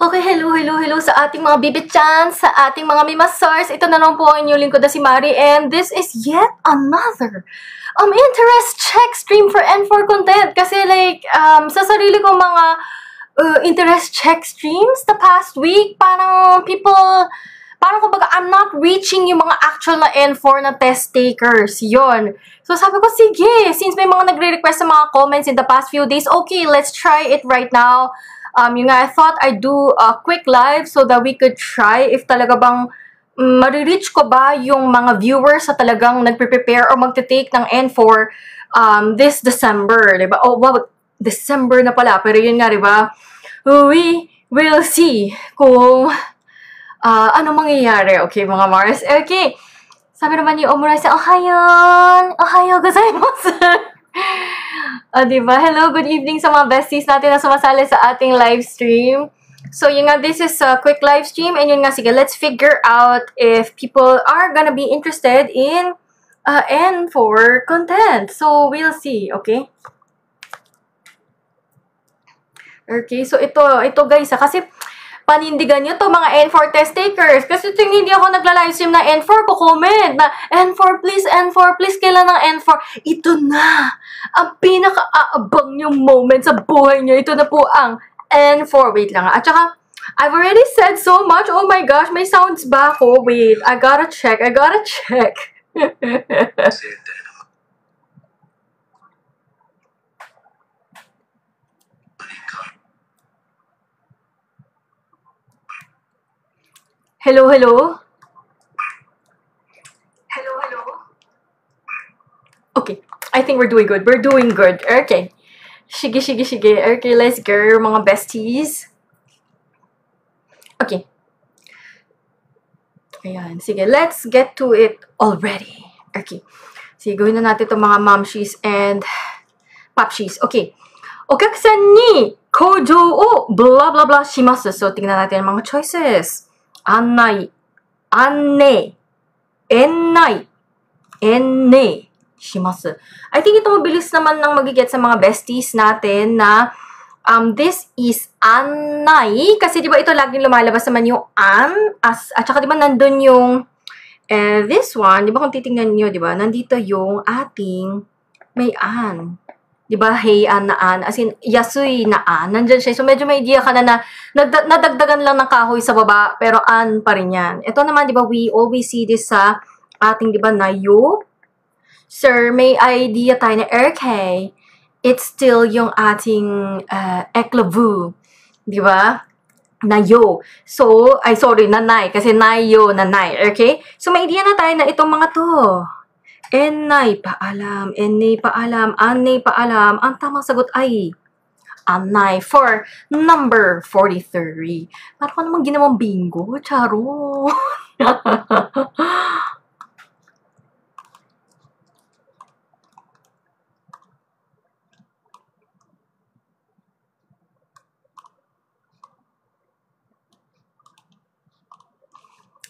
Okay, hello sa ating mga bibitchan, sa ating mga mimasars. Ito na lang po ang inyong lingkod na si Mari, and this is yet another interest check stream for N4 content. Kasi sa sarili kong mga interest check streams the past week, parang kumbaga, I'm not reaching yung mga actual na N4 na test takers. Yun. So, sabi ko, sige, since may mga nagre-request sa mga comments in the past few days, okay, let's try it right now. I thought I'd do a quick live so that we could try if talaga bang marireach ko ba yung mga viewers sa talagang nagpe-prepare or magte-take ng N4 this December, diba? Oh, wow, December na pala. Pero yun nga, diba? We will see kung ano mangyayari. Okay, mga Mars. Okay. Sabi naman ni Omura-san, Ohayo gozaimasu. Diba? Hello, good evening sa mga besties natin na sumasali sa ating live stream. So, yun nga, this is a quick live stream. And yun nga, sige, let's figure out if people are gonna be interested in N4 content. So, we'll see, okay? Okay, so ito guys, kasi panindigan nyo to mga N4 test takers. Kasi tuwing hindi ako nagla-livestream na N4, ko-comment na N4 please, kailan ng N4? Ito na! Ang pinaka-aabang yung moment sa buhay nyo. Ito na po ang N4. Wait lang. At saka, I've already said so much. Oh my gosh, may sounds ba ako? Wait, I gotta check. Hello? Okay, I think we're doing good. Okay. Sige. Okay, let's go, mga besties. Okay. Ayan, sige, let's get to it already. Okay. Sige, gawin na natin itong mga momshies and popshies. Okay. Okyakusan ni koujou o blah blah blah shimasu. So, tingnan natin ang mga choices. Annai, ennai, shimasu. I think ito mabilis naman nang magiget sa mga besties natin na this is annai. Kasi di ba ito laging lumalabas naman yung at saka di ba nandun yung this one, di ba kung titingnan nyo, di ba, nandito yung ating may di ba, hey, na as in, yasui na nandyan siya. So, medyo may idea ka na nadagdagan lang ng kahoy sa baba, pero pa rin yan. Ito naman, di ba, we always see this sa ating, di ba, nayo. Sir, may idea tayo na, okay, it's still yung ating eklavu, di ba? Nayo. So, nanay, kasi nayo, nanay, okay? So, may idea na tayo na itong mga to. Ennai paalam, annay paalam. Ang tamang sagot ay annay for number 43. Parang ko naman ginawang bingo, charo.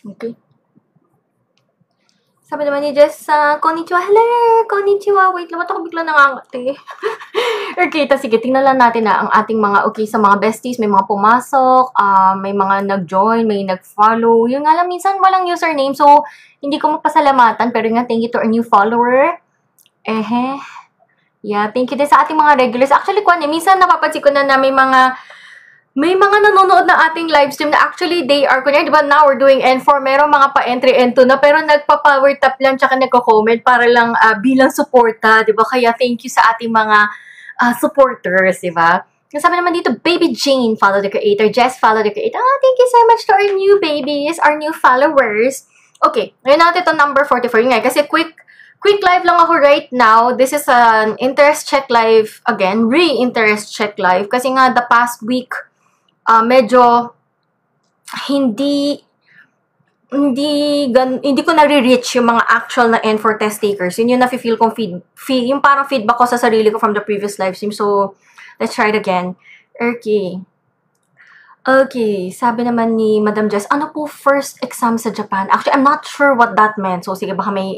Okay. Sabi naman ni Jess, konnichiwa, hello, konnichiwa, wait lang, ako bigla nangangati. Okay, sige, tingnan lang natin na ang ating mga, okay, sa mga besties, may mga pumasok, may mga nag-join, may nag-follow, yung nga lang, minsan walang username, so, hindi ko mapasalamatan, pero nga, thank you to our new follower. Yeah, thank you din sa ating mga regulars. Actually, minsan napapansin ko na may mga nanonood ng ating live stream na actually they are, kunyari, diba, now we're doing N4, merong mga pa-entry N2 na, pero nagpa-power tap lang, tsaka nagko-comment para lang bilang suporta, diba? Kaya thank you sa ating mga supporters, diba? Sabi naman dito, Baby Jane, follow the creator. Jess, follow the creator. Thank you so much to our new babies, our new followers. Okay, ngayon natin ito number 44. Nga, kasi quick live lang ako right now. This is an interest check live, again, re-interest check live. Kasi nga, the past week, medyo hindi ko nare-reach yung mga actual na N4 test takers. Yun yung nafe-feel kong yung parang feedback ko sa sarili ko from the previous live stream. So, let's try it again. Okay, sabi naman ni Madam Jess, ano po first exam sa Japan? Actually, I'm not sure what that meant. So, sige, baka may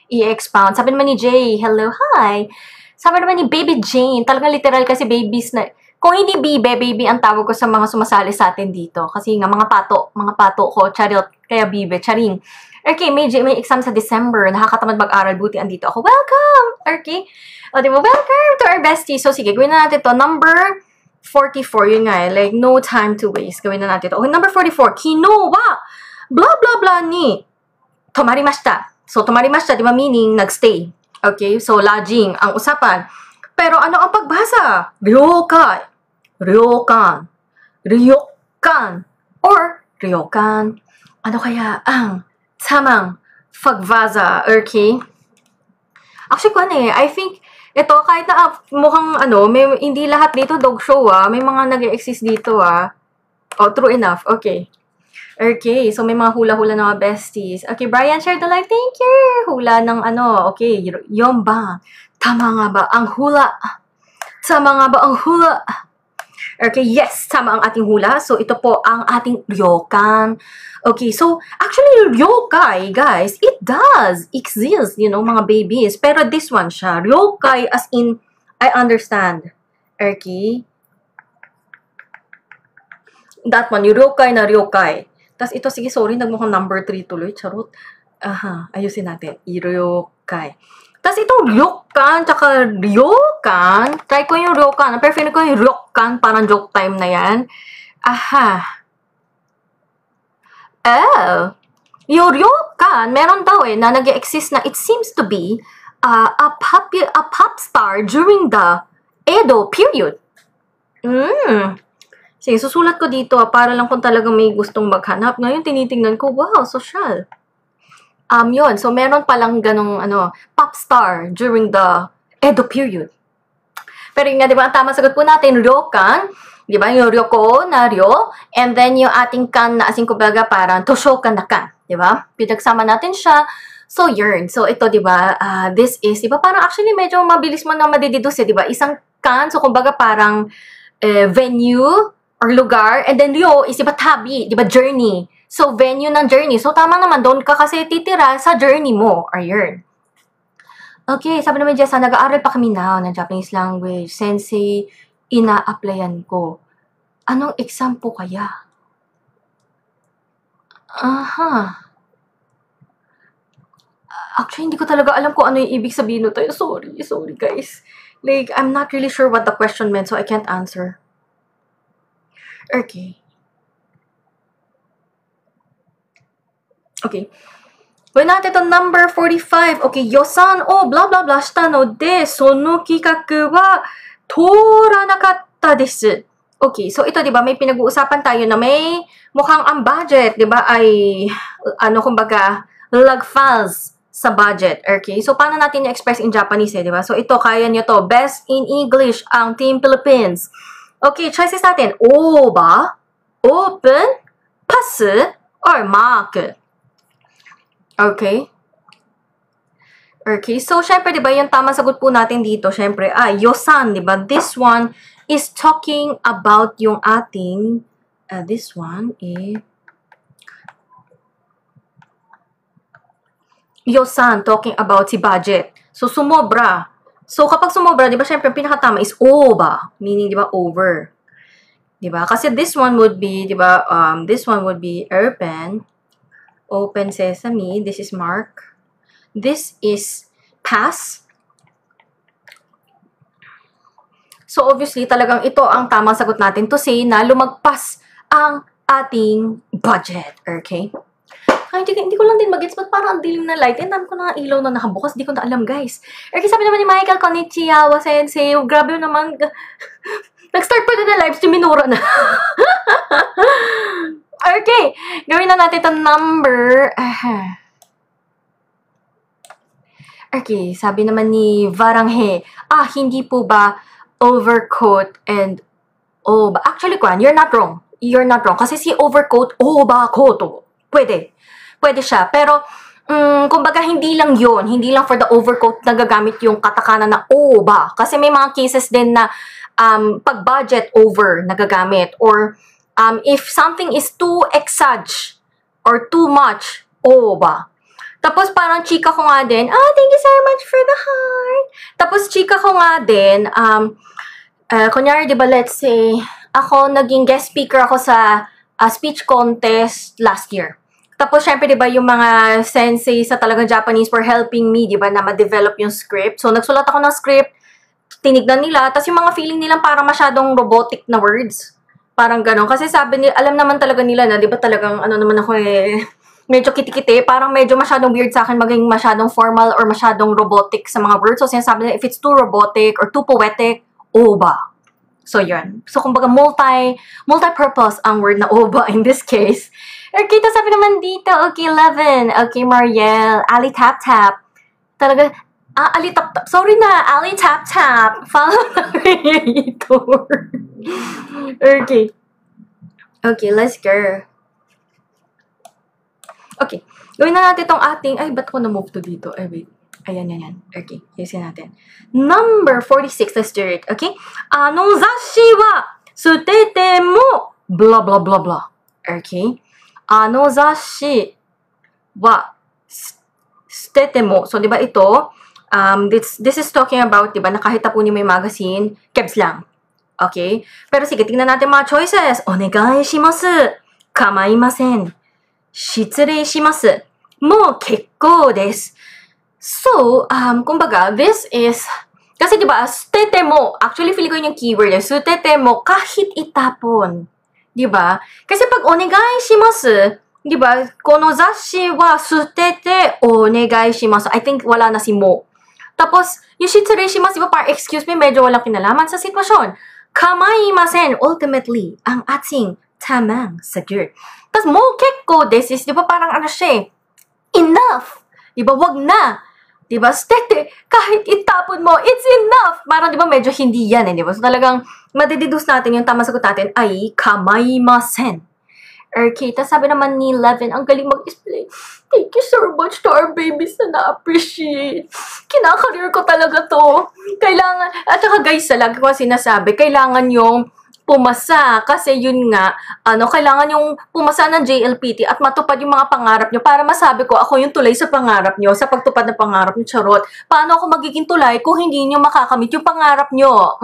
i-expound. Sabi naman ni Jay, hello, hi. Sabi naman ni Baby Jane, talagang literal kasi babies na, Kung hindi bibe, baby ang tawag ko sa mga sumasali sa atin dito. Kasi nga, mga pato ko, charot, kaya bibe, charing. Okay, may exam sa December, nakakatamad mag-aral, buti andito ako. Welcome! Okay? O, diba? Welcome to our bestie. So, sige, gawin na natin to. Number 44, yun nga, like, no time to waste. Gawin na natin to. Okay, number 44, kino wa, blah, blah, blah, ni, tomarimashita. So, tomarimashita, di ba, meaning, nagstay. Okay, so, lodging, ang usapan. Pero, ano ang pagbasa? Ryokai, ryokan, ryokan, or ryokan. Ano kaya ang tamang pagbasa? Okay? Actually, I think, ito, kahit na mukhang, hindi lahat dito dog show, may mga nag-exist dito, Oh, true enough. Okay. Okay, so may mga hula-hula na mga besties. Okay, Brian, share the live. Thank you! Hula ng okay, yun ba? Tama nga ba ang hula? Tama nga ba ang hula? Okay, yes, tama ang ating hula. So, ito po ang ating ryokan. Okay, so, actually, ryokai, guys, it does exist, mga babies. Pero this one siya, ryokai as in, I understand. Okay? That one, yung ryokai na ryokai. Tapos ito, sige, sorry, nagmukhang number 3 tuloy. Charot. Ayusin natin. Ryokai. Tapos itong ryokan, tsaka ryokan. Try ko yung ryokan. Pero feeling ko yung ryokan, parang joke time na yan. Oh. Yung ryokan, meron daw na nag-exist na it seems to be a pop star during the Edo period. Sige, susulat ko dito para lang kung talagang may gustong maghanap. Ngayon, tinitingnan ko, wow, social. Yun. So, meron palang ganong, pop star during the Edo period. Pero yun nga, di ba, ang tamang sagot po natin, ryokan, di ba, yung ryoko na ryo, and then yung ating kan na asing kumbaga parang toshokan na kan, di ba? Pinagsama natin siya. So, yun. So, ito, di ba, this is, di ba, parang actually medyo mabilis mo na madideduce, di ba? Isang kan, so kumbaga parang venue or lugar, and then ryo is, di ba, tabi, di ba, journey. So, venue ng journey. So, tama naman, doon ka kasi titira sa journey mo. Ayun. Okay, sabi naman Jessa, nag-aaral pa kami now ng Japanese language. Sensei, ina-applyan ko. Anong exam po kaya? Actually, hindi ko talaga alam kung ano yung ibig sabihin nito. Sorry guys. Like, I'm not really sure what the question meant, so I can't answer. Okay. Okay. Gawin natin ito, number 45. Okay, yosan o blah blah blah shita no de, sono kikaku wa toranakatta desu. Okay, so ito, di ba, may pinag-uusapan tayo na may mukhang ang budget, di ba, ay, kumbaga, lagfalls sa budget. Okay, so paano natin i-express in Japanese, di ba? So ito, kaya nyo to. Best in English ang Team Philippines. Okay, choices natin. O ba? Open? Pass? Or mark? Okay. Okay, so syempre, di ba, yung tamang sagot po natin dito, syempre, yosan, di ba? This one is talking about yung ating, this one is, yosan, talking about si budget. So, sumobra. So, kapag sumobra, di ba, syempre, pinakatama is over, meaning, di ba, over. Di ba? Kasi this one would be, di ba, this one would be open sesame, this is mark, this is pass. So, obviously, talagang ito ang tamang sagot natin to say na lumagpas ang ating budget. Okay? Hindi ko lang din mag-gets, but parang ang dilim na light. And ko na ilaw na nakabukas. Di ko na alam, guys. Okay, sabi naman ni Michael, konnichiwa, sensei. Grabe naman. Nag-start pa na live, minura na. Okay, gawin na natin itong number. Okay, sabi naman ni Varanghe, hindi po ba overcoat and ba? Actually, Kwan, you're not wrong. You're not wrong. Kasi si overcoat, ba koto. Pwede. Pwede siya. Pero, kumbaga, hindi lang yun. Hindi lang for the overcoat nagagamit yung katakana na ba. Kasi may mga cases din na pag budget over nagagamit. Or, if something is too exage or too much, ba. Tapos parang chika ko nga din, thank you so much for the heart. Tapos chika ko nga din, kunyari, di ba, let's say, ako, naging guest speaker ako sa speech contest last year. Tapos, syempre, di ba, yung mga sensei sa talagang Japanese were helping me, di ba, na ma-develop yung script. So, nagsulat ako ng script, tinignan nila, tapos yung mga feeling nilang parang masyadong robotic na words. Parang ganon. Kasi sabi nila, alam naman talaga nila na, di ba talagang, ano naman ako medyo kitikite, parang medyo masyadong weird sa akin maging masyadong formal or masyadong robotic sa mga words. So, sinasabi nila, if it's too robotic or too poetic, oba. So, yun. So, kumbaga, multi-purpose ang word na oba in this case. Okay, tapos sabi naman dito, okay, 11. Okay, Mariel, Ali Tap Tap. Talaga, Ali Tap Tap. Sorry na, Ali Tap Tap. Follow na creator. Okay. Okay, let's go. Okay. Gawin na natin itong ating, ay, ba't ko na-move to dito? Ay, wait. Ayan, yan. Okay, ayusin natin. Number 46, let's do it. Okay? Zashi wa sutete mo blah, blah, blah, blah. Okay? Zashi wa sutete mo. So, di ba ito, this is talking about, di ba, na kahit tapunin mo yung magazine, kebs lang. Okay? Pero sige, tingnan natin mga choices. Onegai shimasu. Kamaimasen. Shitsurei shimasu. Mo kekkou desu. So, kumbaga, this is, kasi diba, sutete mo, actually, feeling ko yung keyword, sutete mo, kahit itapon. Diba? Kasi pag onegai shimasu, diba, kono zashi wa sutete onegai shimasu, I think wala na si mo. Tapos, yung shitsurei shimasu, diba, parang excuse me, medyo walang kinalaman sa sitwasyon. Kamaimasen, ultimately, ang ating tamang sagot. Tapos, mo kekkou desu is, diba, parang ano siya, enough. Diba, wag na. Diba? Stete, kahit itapon mo, it's enough. Parang, diba, medyo hindi yan, diba? So, talagang, madideduce natin yung tamang sagot natin ay kamaimasen. Okay, tapos sabi naman ni Levin, ang galing mag-explain. Thank you so much to our babies na na-appreciate. Kinakareer ko talaga to. Kailangan, at saka guys, lagi ko sinasabi, kailangan yung pumasa kasi yun nga, kailangan yung pumasa ng JLPT at matupad yung mga pangarap nyo para masabi ko ako yung tulay sa pangarap nyo, sa pagtupad ng pangarap nyo, charot. Paano ako magiging tulay kung hindi nyo makakamit yung pangarap nyo?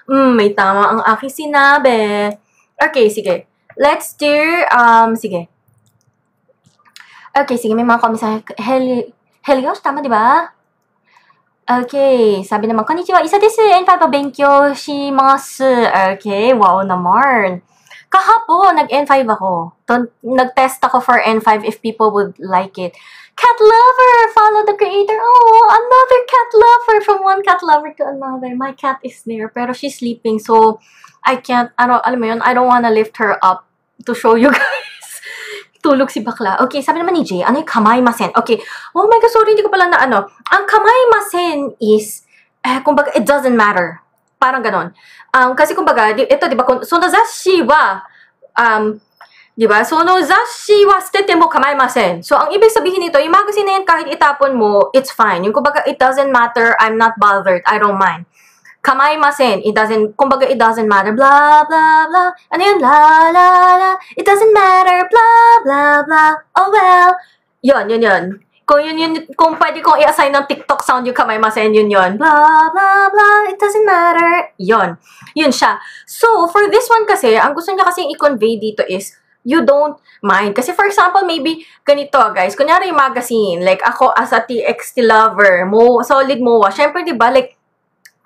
May tama ang aking sinabi. Okay, sige. Let's do, sige. Okay, sige, may mga comments sa Helios, tama diba? Okay, sabi naman, konnichiwa, isa desu, N5 o benkyou shimasu. Okay, wow naman. Kahapon, nag-N5 ako. Nag-test ako for N5 if people would like it. Cat lover, follow the creator. Oh, another cat lover, from one cat lover to another. My cat is there, pero she's sleeping, so I can't, alam mo yun, I don't wanna lift her up to show you guys. Tulog si bakla. Okay, sabi naman ni Jay, ano yung kamaimasen? Okay, oh my God, sorry, hindi ko pala na ano. Ang kamaimasen is, kumbaga, it doesn't matter. Parang ganon. Kasi kumbaga, ito, di ba, sonozashi wa, di ba, sonozashi wa sutete mo kamaimasen. So, ang ibig sabihin nito, yung magazine na yan, kahit itapon mo, it's fine. Yung kumbaga, it doesn't matter, I'm not bothered, I don't mind. Kamaimasen, kumbaga, it doesn't matter, blah, blah, blah. Ano yun? La, la, la. It doesn't matter, blah, blah, blah. Oh, well. Yun. Kung pwede kong i-assign ng TikTok sound yung kamaimasen, yun. Blah, blah, blah. It doesn't matter. Yun siya. So, for this one kasi, ang gusto niya kasi i-convey dito is, you don't mind. Kasi for example, maybe ganito guys, kunyari yung magazine, like ako as a TXT lover, solid MOA, syempre diba, like,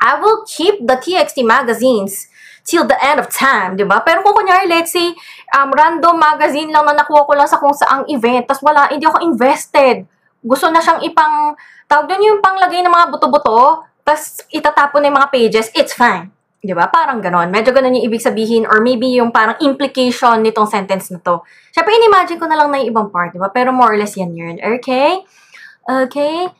I will keep the TXT magazines till the end of time, di ba? Pero kung kunyari, let's say, random magazine lang na nakuha ko lang sa kung saang event, tas hindi ako invested. Gusto na siyang tawag doon yung panglagay ng mga buto-buto, tas itatapon na yung mga pages, it's fine. Di ba? Parang ganon. Medyo ganon yung ibig sabihin, or maybe yung parang implication nitong sentence na to. Siyempre, in-imagine ko na lang na yung ibang part, di ba? Pero more or less yan yun. Okay? Okay?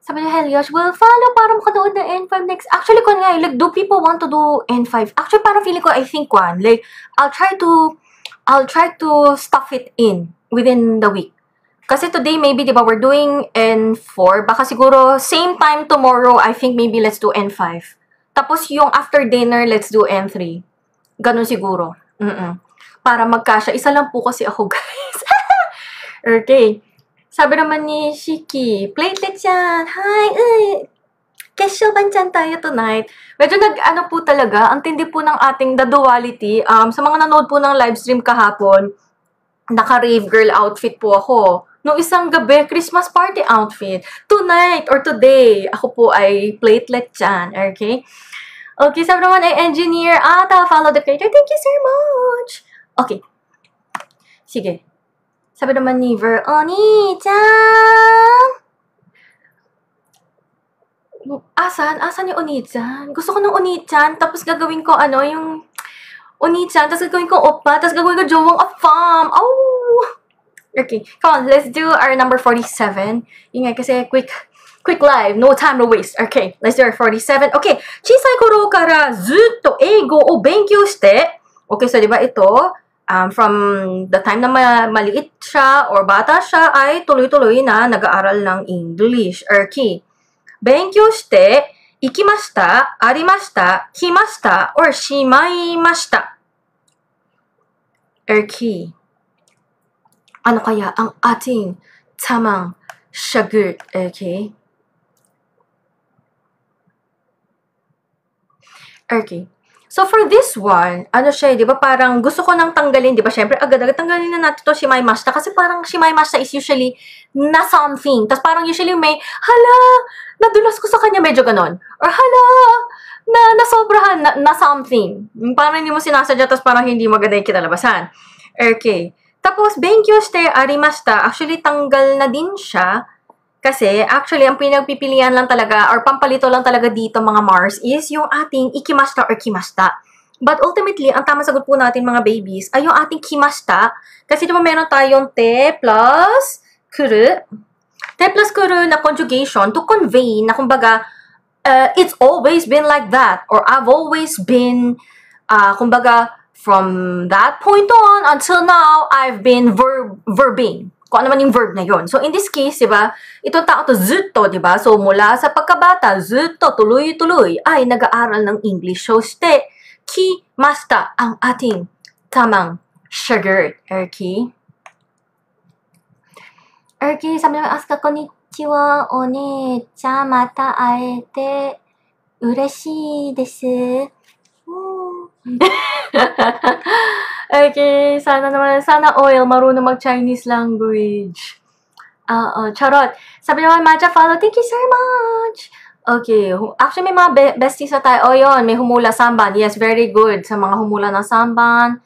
Sabi ni Helios, well, follow para makanood ng N5 next. Actually, kung nga, like, do people want to do N5? Actually, parang feeling ko, I think one. Like, I'll try to stuff it in within the week. Kasi today, maybe, di ba, we're doing N4. Baka siguro, same time tomorrow, I think maybe let's do N5. Tapos, yung after dinner, let's do N3. Ganun siguro. Para magkasya. Isa lang po kasi ako, guys. Okay. Sabi naman ni Shiki, platelets yan. Hi! Kesyo banchan tayo tonight. Medyo nag-ano po talaga, ang tindi po ng ating The Duality. Sa mga nanood po ng live stream kahapon, naka-rave girl outfit po ako. Nung isang gabi, Christmas party outfit. Tonight or today, ako po ay platelet dyan. Okay? Okay, sabi naman ay engineer. Follow the creator. Thank you so much. Okay. Sige. Sabi naman ni Ver, Oni-chan! Asan yung Oni-chan? Gusto ko ng Oni-chan, tapos gagawin ko yung Oni-chan, tapos gagawin ko oppa, tapos gagawin ko jowang afam. Oh! Okay, come on, let's do our number 47. Yun nga, kasi quick live, no time to waste. Okay, let's do our 47. Okay, chisai koro kara zutto eigo o benkyou shite. Okay, so diba ito, from the time na maliit siya or bata siya, ay tuloy-tuloy na nag-aaral ng English. Okay. 勉強して、行きました、ありました、来ました、or しまいました。Okay. Ano kaya ang ating tamang sagot? Okay. Okay. So, for this one, siya, di ba, parang gusto ko nang tanggalin, di ba, syempre, agad-agad tanggalin na natin to shimaimashita kasi parang shimaimashita is usually na something. Tapos parang usually may, hala, nadulas ko sa kanya, medyo ganon. Or hala, nasobrahan, na something. Parang hindi mo sinasadya, tapos parang hindi maganda yung kinalabasan. Okay. Tapos, benkyou shite arimashita, actually, tanggal na din siya. Kasi, actually, ang pinagpipilian lang talaga, or pampalito lang talaga dito, mga Mars, is yung ating ikimashita or kimashita. But ultimately, ang tamang sagot po natin, mga babies, ay yung ating kimashita. Kasi diba meron tayong te plus kuru. Te plus kuru na conjugation to convey na kumbaga, it's always been like that. Or I've always been, kumbaga, from that point on until now, I've been verbing. Kung ano man yung verb na yon. So, in this case, diba, itong tao to, zutto, diba? So, mula sa pagkabata, zutto, tuloy-tuloy, ay nag-aaral ng English. So, shite, kimashita, ang ating tamang sagot. Okay? Okay, sabi naman, Asuka, konnichiwa, one-chan, mata aete, ureshii desu. Okay, sana oil, marunong mag-Chinese language. Charot. Sabi naman, Matcha, follow. Thank you so much. Okay, actually may mga besties na tayo. Yun, may humula samban. Yes, very good. Sa mga humula ng samban.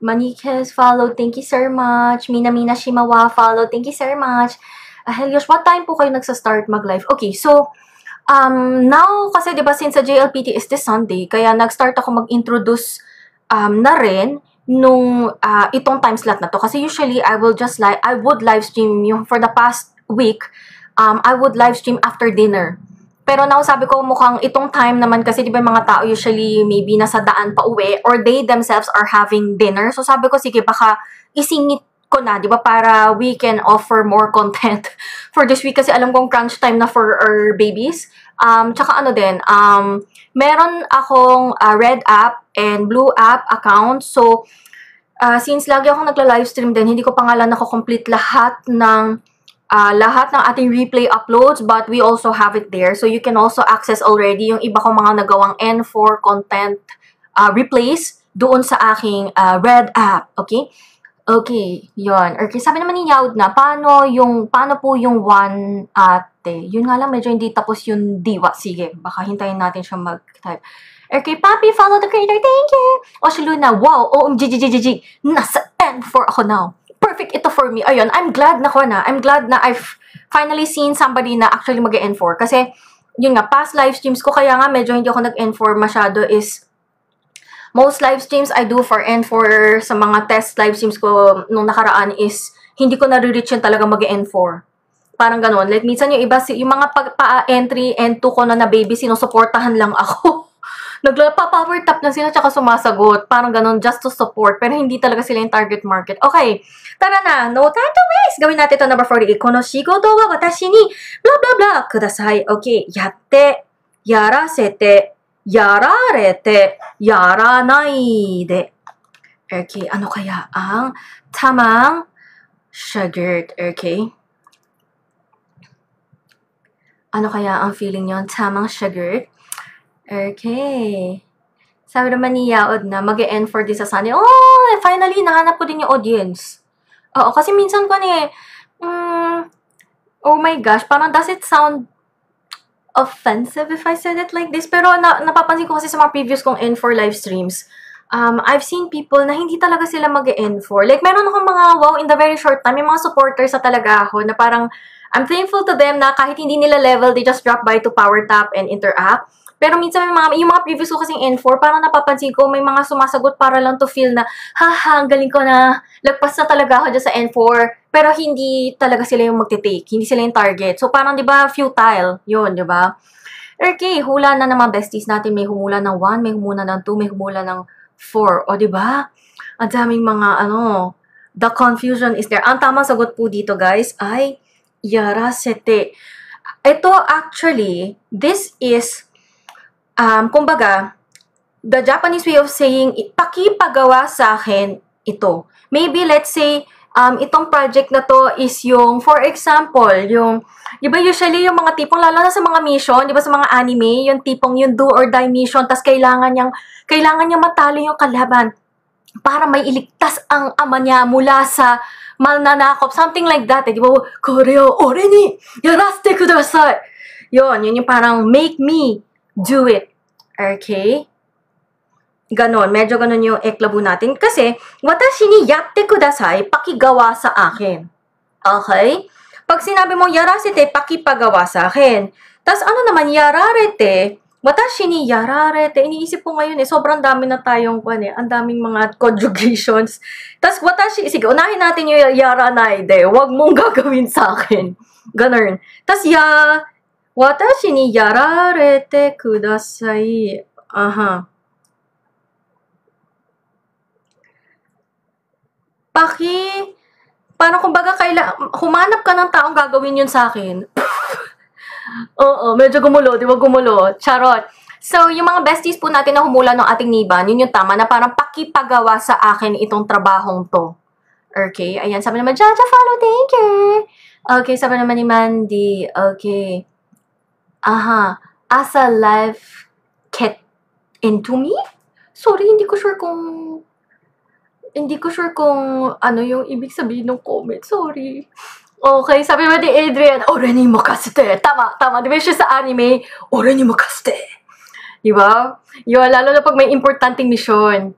Manikes, follow. Thank you so much. Mina Shimawa, follow. Thank you so much. Helios, what time po kayo nagsa-start mag-live? Okay, so, now, kasi diba since sa JLPT is this Sunday, kaya nag-start ako mag-introduce na rin nung itong time slot na to. Kasi usually, I would live stream yung for the past week, I would live stream after dinner. Pero now, sabi ko mukhang itong time naman kasi diba mga tao usually maybe nasa daan pa uwi or they themselves are having dinner. So sabi ko, sige, baka isingit ko na, di ba, para we can offer more content for this week kasi alam kong crunch time na for our babies. Tsaka ano din, meron akong red app and blue app account. So, since lagi akong nagla-livestream din, hindi ko pa nga lang nako-complete lahat ng ating replay uploads, but we also have it there. So, you can also access already yung iba kong mga nagawang N4 content replays doon sa aking red app. Okay? Okay, yon. Okay, sabi naman ni Yaud na, paano po yung one ate? Yun nga lang, medyo hindi tapos yung diwa. Sige, baka hintayin natin siya mag-type. Okay, Papi, follow the creator. Thank you! Oshiluna, wow, OMG, nasa N4 ako now. Perfect ito for me. Ayun, I'm glad na I've finally seen somebody na actually mag-N4. Kasi, yun nga, past live streams ko, kaya nga medyo hindi ako nag-N4 masyado is, most live streams I do for N4 sa mga test live streams ko nung nakaraan is hindi ko na-reach yun talaga mag-N4. Parang ganun. Like, minsan yung iba, yung mga pa-entry N2 ko na baby, sinusuportahan lang ako. Nagpa-power tap na sila tsaka sumasagot. Parang ganun, just to support. Pero hindi talaga sila yung target market. Okay, tara na. No time to waste. Gawin natin ito, number 48. Kono shigoto wa watashi ni blah blah blah kudasai. Okay, yatte, yarasete, yararete, yaranai de. Okay, ano kaya ang tamang sagot? Okay. Ano kaya ang feeling nyo? Tamang sugar? Okay. Sabi naman ni Yaod na mag-e-end for this sa Sunday. Oh, finally, nahanap ko din yung audience. Oo, kasi minsan ko oh my gosh, parang does it sound offensive if I said it like this? Pero napapansin ko kasi sa mga previous kong N4 live streams, I've seen people na hindi talaga sila mag-N4. Like, meron akong mga, wow, in the very short time, may mga supporters sa talaga ako na parang, I'm thankful to them na kahit hindi nila level, they just drop by to power tap and interact. Pero minsan yung mga previous ko kasing N4, parang napapansin ko, may mga sumasagot para lang to feel na, haha, ang galing ko na, lagpas na talaga ako dyan sa N4. Pero hindi talaga sila yung magte-take, hindi sila yung target. So parang, di ba, futile, yun, di ba? Okay, hula na ng mga besties natin. May humula ng 1, may humula ng 2, may humula ng 4. O, di ba? Ang daming mga, the confusion is there. Ang tamang sagot po dito, guys, ay yarasete. Ito, actually, this is, kumbaga, the Japanese way of saying, pakipagawa sa akin ito. Maybe, let's say, itong project na to is yung, for example, yung, di ba usually yung mga tipong, lalo na sa mga mission, di ba sa mga anime, yung tipong yung do or die mission, tas kailangan niyang matalo yung kalaban para may iligtas ang ama niya mula sa mananakop. Something like that, eh. Di ba? Koreo, ore ni yarasite kudasai. Yun yung parang make me do it. Okay? Ganon. Medyo ganon yung eklabo natin. Kasi, watashi ni yatte kudasai, pakigawa sa akin. Okay? Pag sinabi mo yarasite, pakipagawa sa akin. Tapos ano naman, yararete, watashi ni yararete, iniisip ko ngayon sobrang dami na tayong ang daming mga conjugations. Tapos watashi, sige, unahin natin yung yaranaide, wag mong gagawin sa akin. Ganon. Tapos watashi ni yararete kudasai. Aha. Parang kumbaga, humanap ka ng taong gagawin yun sa akin. Oo, medyo gumulo, di ba gumulo? Charot. So, yung mga besties po natin na humula ng ating niban, yun yung tama na parang pakipagawa sa akin itong trabahong to. Okay, ayan, sabi naman, Jaja, follow, thank you. Okay, sabi naman ni Mandy, okay. Aha, as a life cat into me? Sorry, hindi ko sure kung ano yung ibig sabihin ng comment. Sorry. Okay, sabi naman ni Adrian, ore ni makasite. Tama. Di ba siya sa anime? Ore ni makasite. Di ba? Yun, lalo na pag may importanteng mission.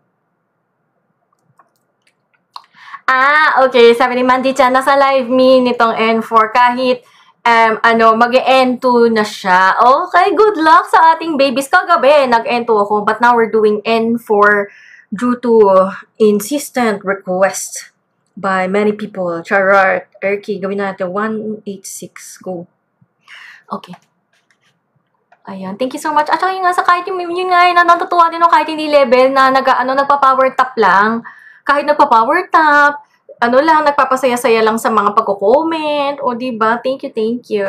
Okay. Sabi ni Mandy-chan, nasa live me nitong N4 kahit mag-N2 na siya. Okay, good luck sa ating babies. Kagabi, nag-N2 ako, but now we're doing N4 due to insistent request by many people. Charot. Okay, gawin natin 186. Go. Okay. Ayan. Thank you so much. At saka yung nga sa kahit yun nga na natutuwa din ako kahit hindi level na nagpa-power tap lang. Kahit nagpa-power tap, nagpapasaya-saya lang sa mga pagko-comment. O, diba? Thank you.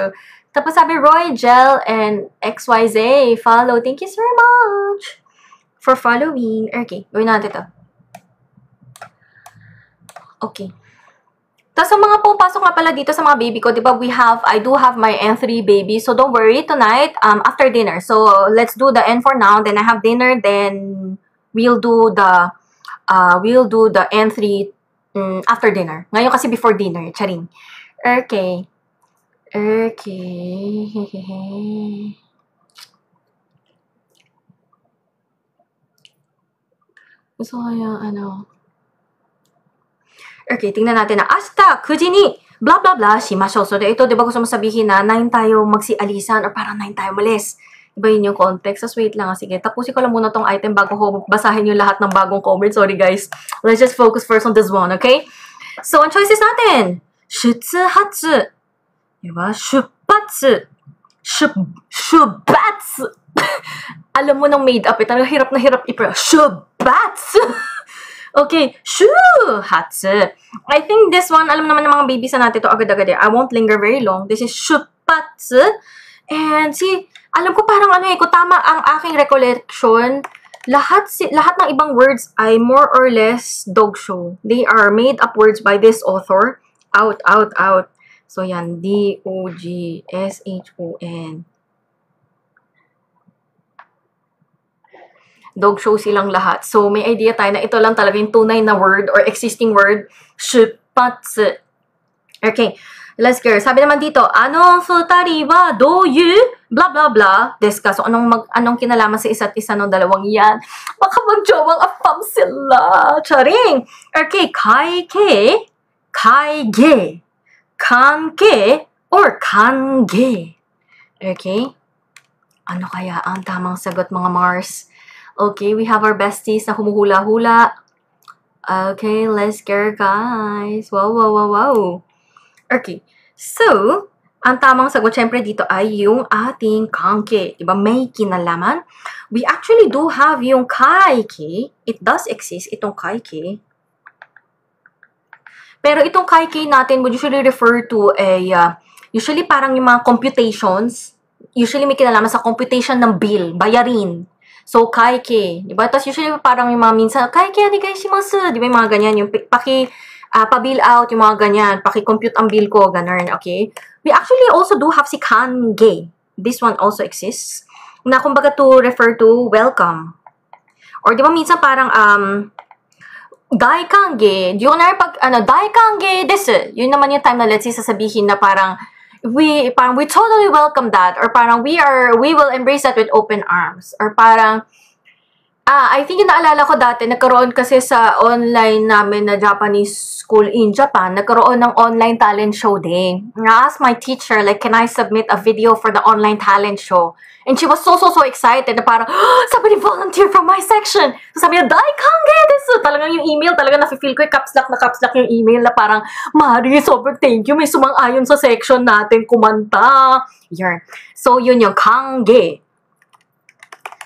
Tapos sabi Roy, Gel, and XYZ, follow. Thank you so much for following. Okay, gawin natin ito. Okay. Tapos sa mga pumapasok nga pala dito sa mga baby ko, di ba, I do have my N3 baby. So don't worry, tonight, after dinner. So let's do the N4 now, then I have dinner, then we'll do the N3 after dinner. Ngayon kasi before dinner, charing. Okay. Gusto kaya, Okay, tingnan natin na, Ashita, 9 ni, blah, blah, blah, shimashou. So, ito, di ba gusto mo sabihin na 9 tayo magsialisan or parang 9 tayo malis. Di ba yun yung context? So, wait lang. Sige, tapusin ko lang muna tong item bago ko basahin yung lahat ng bagong comments. Sorry, guys. Let's just focus first on this one, okay? So, ang choices natin, shutsu, hatsu. Di ba? Shupatsu. Shubatsu. Alam mo nang made up, talaga hirap na hirap Shubatsu. Okay, shuhatsu. I think this one, alam naman ng mga babies na natin ito agad-agad eh. I won't linger very long. This is shupatsu. And alam ko parang kung tama ang aking recollection, lahat ng ibang words ay more or less dog show. They are made up words by this author. Out. So, yan. D-O-G-S-H-O-N. Dog show silang lahat. So, may idea tayo na ito lang talaga yung tunay na word or existing word. 出発. Okay. Let's go. Sabi naman dito, ano futari wa doyu blah blah blah desu ka? So, anong kinalaman sa isa't isa ng dalawang yan? Baka magjowang afam sila. Charing. Okay. Kaike, kaige, kange, or kange. Okay. Ano kaya ang tamang sagot, mga Mars? Okay, we have our besties na humuhula-hula. Okay, let's go, guys. Wow, wow, wow, wow. Okay, so, ang tamang sagot syempre dito ay yung ating kange. Diba? May kinalaman. We actually do have yung kaike. It does exist, itong kaike. Pero itong kaike natin would usually refer to usually parang yung mga computations. Usually may kinalaman sa computation ng bill, bayarin. So, kaike. Diba? Tapos usually parang yung mga minsan, kaike, onegai shimasu. Diba yung mga ganyan, yung pa-bill out, yung mga ganyan, paki-compute ang bill ko, ganun, okay? We actually also do have si kange. This one also exists. Na kumbaga to refer to welcome. Or di ba minsan parang, daikange, di ko na pag, daikange desu. Yun naman yung time na let's say sasabihin na parang, we totally welcome that. Or parang, we will embrace that with open arms. Or parang, I think yung naalala ko dati, nagkaroon kasi sa online namin na Japanese school in Japan, nagkaroon ng online talent show din. I asked my teacher, like, can I submit a video for the online talent show? And she was so excited na parang, somebody volunteer from my section. So sabi niya, daikange desu! Talagang yung email, talagang nafe-feel ko yung caps lock yung email na parang, Mari, sobrang thank you, may sumang-ayon sa section natin, kumanta. Yan. So yun yung kange.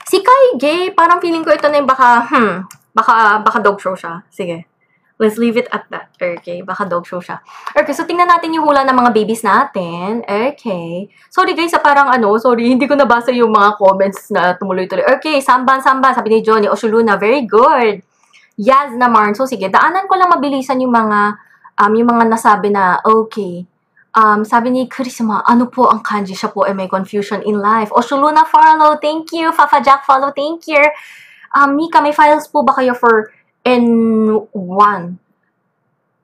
Si kaige, parang feeling ko ito na yung baka dog show siya. Sige. Let's leave it at that. Okay, baka dog show siya. Okay, so tingnan natin yung hula ng mga babies natin. Okay. Sorry guys, parang sorry, hindi ko nabasa yung mga comments na tumuloy-tuloy. Okay, samban, sabi ni Johnny, Oshuluna, very good. Yaz naman. So sige, daanan ko lang mabilisan yung mga nasabi na okay. Sabi ni Charisma, ano po ang kanji? Siya po ay may confusion in life. Oshuluna, follow, thank you. Fafa Jack, follow, thank you. Mika, may files po ba kayo for N1?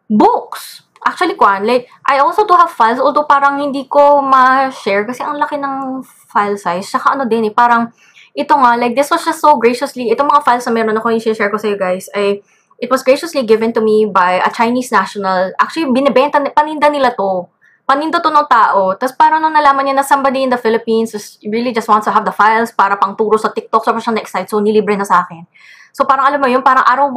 Books. Actually, like, I also do have files, although parang hindi ko ma-share kasi ang laki ng file size. Saka din parang, ito nga, like, this was just so graciously, itong mga files na meron ako yung share ko sa you guys, it was graciously given to me by a Chinese national. Actually, paninda nila to. Paninda to ng tao. Tapos parang nung nalaman niya na somebody in the Philippines really just wants to have the files para pang turo sa TikTok, sobrang siya na-excite. So, nilibre na sa akin. So, parang alam mo yun, parang I don't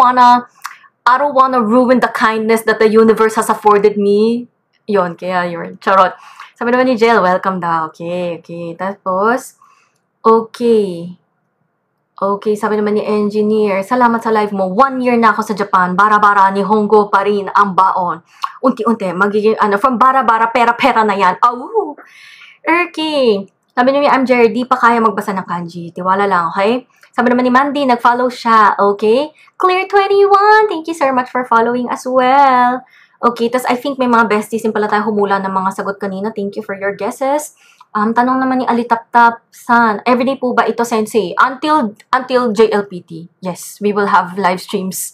wanna ruin the kindness that the universe has afforded me. Yun, kaya yun. Charot. Sabi naman ni Jill, welcome daw. Okay. Tapos, okay, sabi naman ni Engineer, salamat sa live mo. 1 year na ako sa Japan. Bara-bara, Nihongo pa rin ang baon. Unti-unti, magiging, from bara-bara, pera-pera na yan. Oh! Okay. Sabi naman, I'm Jerry, di pa kaya magbasa ng kanji. Tiwala lang, okay? Sabi naman ni Mandy, nag-follow siya. Okay? Clear21, thank you so much for following as well. Okay, tas I think may mga besties din pala tayo humula ng mga sagot kanina. Thank you for your guesses. Tanong naman ni Alitap-Tap-san, everyday po ba ito, Sensei? Until JLPT. Yes, we will have live streams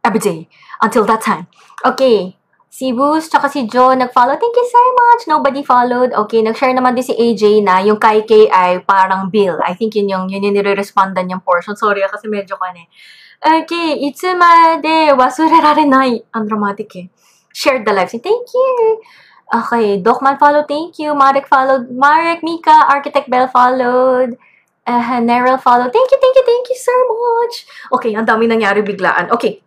every day. Until that time. Okay. Si Boost, tsaka si Joe, nag-follow. Thank you so much. Nobody followed. Okay, nag-share naman din si AJ na yung kaike ay parang bill. I think yun yung nire-respondan yung portion. Sorry, kasi medyo Okay, itsumade wasurerarenai. Ang dramatic eh. Shared the live. Thank you. Okay, Docman followed, thank you. Marek followed. Marek, Mika, Architect Bell followed. Nerel followed. Thank you so much. Okay, ang dami nangyari biglaan. Okay,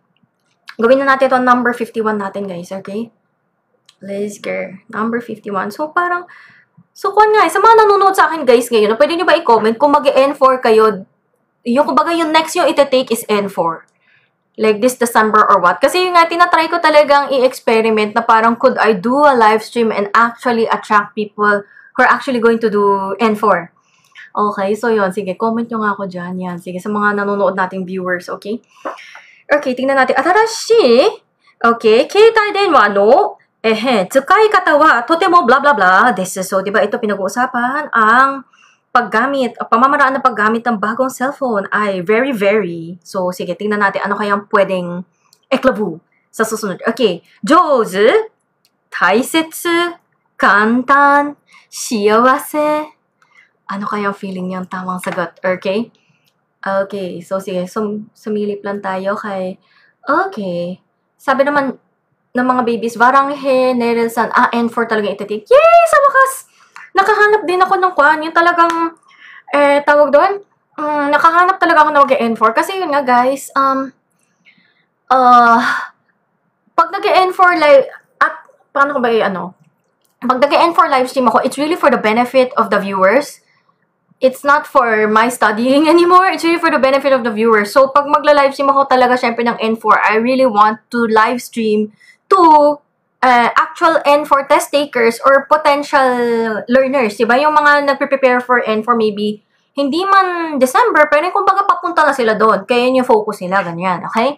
gawin na natin ito number 51 natin, guys. Okay? Let's go. Number 51. So, parang, kung nga, sa mga nanonood sa akin, guys, ngayon, pwede nyo ba i-comment kung mag-N4 kayo, yung, kumbaga, yung next yung ita-take is N4. Like this December or what. Kasi yung nga, tinatry ko talagang i-experiment na parang could I do a live stream and actually attract people who are actually going to do N4. Okay, so yun. Sige, comment nyo nga ako dyan. Yan. Sige, sa mga nanonood nating viewers, okay? Okay, tingnan natin. Atarashi. Okay, keitai denwa no Tsukai kata wa totemo blah blah blah desu. So, di ba ito pinag-uusapan ang paggamit, pamamaraan ng paggamit ng bagong cellphone ay very, very. So, sige, tingnan natin ano kayang pwedeng eklabu sa susunod. Okay. Jouzu, taisetsu, kantan, shiawase. Ano kayang feeling niyang tamang sagot? Okay? Okay. So, sige. Sumilip lang tayo kay... Okay. Sabi naman ng mga babies, Varanghe, Nerelsan, N4 talaga itatik. Yay! Sa wakas! Nakahanap din ako ng kwan. Yung talagang, tawag doon, nakahanap talaga ako ng N4. Kasi yun nga, guys, pag nag-N4 live, at, paano ko ba pag nag-N4 live stream ako, it's really for the benefit of the viewers. It's not for my studying anymore. It's really for the benefit of the viewers. So, pag magla-live stream ako talaga, syempre ng N4, I really want to live stream to actual N4 test takers or potential learners. Diba? Yung mga nagpe-prepare for N4, maybe hindi man December, pero kumbaga papunta na sila doon. Kaya yun yung focus nila, ganyan. Okay?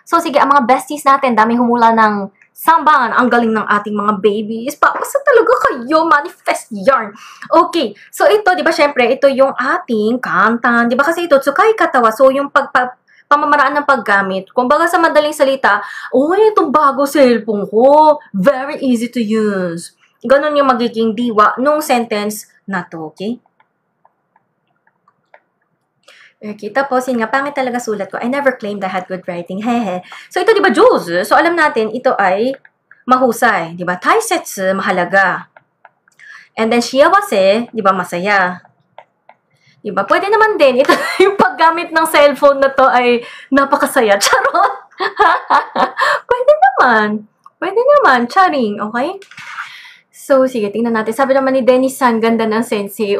So, sige, ang mga besties natin, daming humula ng sambahan. Ang galing ng ating mga babies. Basta talaga kayo, manifest yarn. Okay. So, ito, di ba, syempre, ito yung ating kantan. Di ba, kasi ito, tsukai katawa. So, yung pamamaraan ng paggamit. Kung baga sa madaling salita, itong bago cellphone ko. Very easy to use. Ganon yung magiging diwa nung sentence na to, okay? Okay, tapos yun nga, pangit talaga sulat ko. I never claimed I had good writing. Hehe. So, ito, di ba, jouzu? So, alam natin, ito ay mahusay. Di ba? Taisetsu, mahalaga. And then, shiawase, di ba, masaya. Di ba? Pwede naman din, ito yung paggamit ng cellphone na to ay napakasaya. Charot! Pwede naman. Pwede naman. Charing. Okay? So, sige, tingnan natin. Sabi naman ni Dennis-san, ganda ng sensei.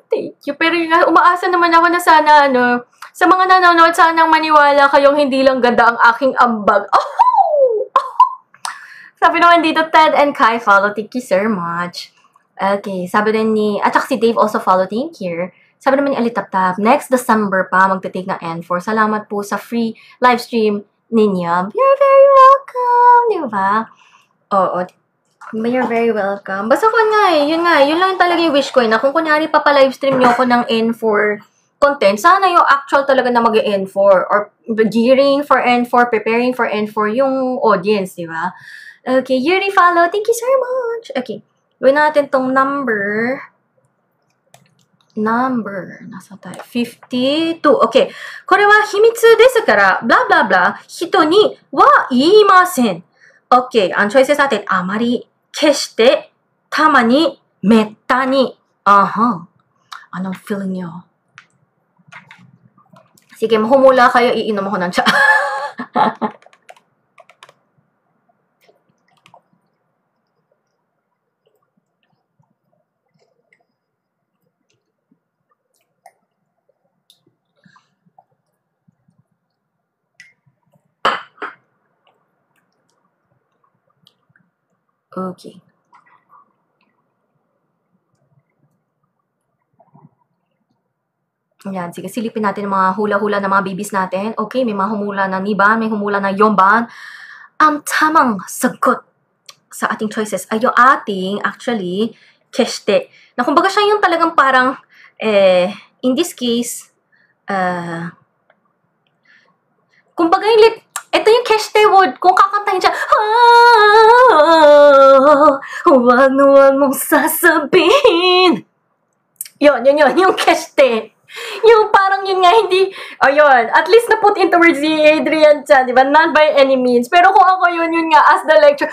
Thank you. Pero yung umaasa naman ako na sana, sa mga nanonood, sanang maniwala kayong hindi lang ganda ang aking ambag. Sabi naman dito, Ted and Kai follow. Thank you so much. Okay, sabi rin at saka si Dave also follow. Thank you. Sabi naman ni Alitap-tap, next December pa, magte-take ng N4. Salamat po sa free live stream ninyo. You're very welcome. Di ba? Oo, you're very welcome. Basta ko yun lang talaga yung wish ko na kung kunyari papalive-stream nyo ako ng N4 content, sana yung actual talaga na mag-N4 or gearing for N4, preparing for N4 yung audience, di ba? Okay, Yuri follow. Thank you so much. Okay, gawin natin tong number, nasa tayo? 52. Okay, これは秘密ですから、blah blah blah, 人には言いません。Okay, ang choices natin, あまり 決して、たまに、めったに。Anong feeling nyo? Sige, humula kayo, iinom ako ng tsa. Okay. Ayan, sige, silipin natin ang mga hula-hula ng mga babies natin. Okay, may mga humula na niban, may humula na yomban. Ang tamang sagot sa ating choices ay yung ating, actually, keshte. Na kumbaga siya yung talagang parang, in this case, kumbaga yung ito yung keshte word. Kung kakantahin siya, huwag mong sasabihin. Yun, yung keshte. Yung parang yun nga, hindi, ayun, at least na-put into words si Adrian Chan, di ba? Not by any means. Pero kung ako yun nga, as the lecture,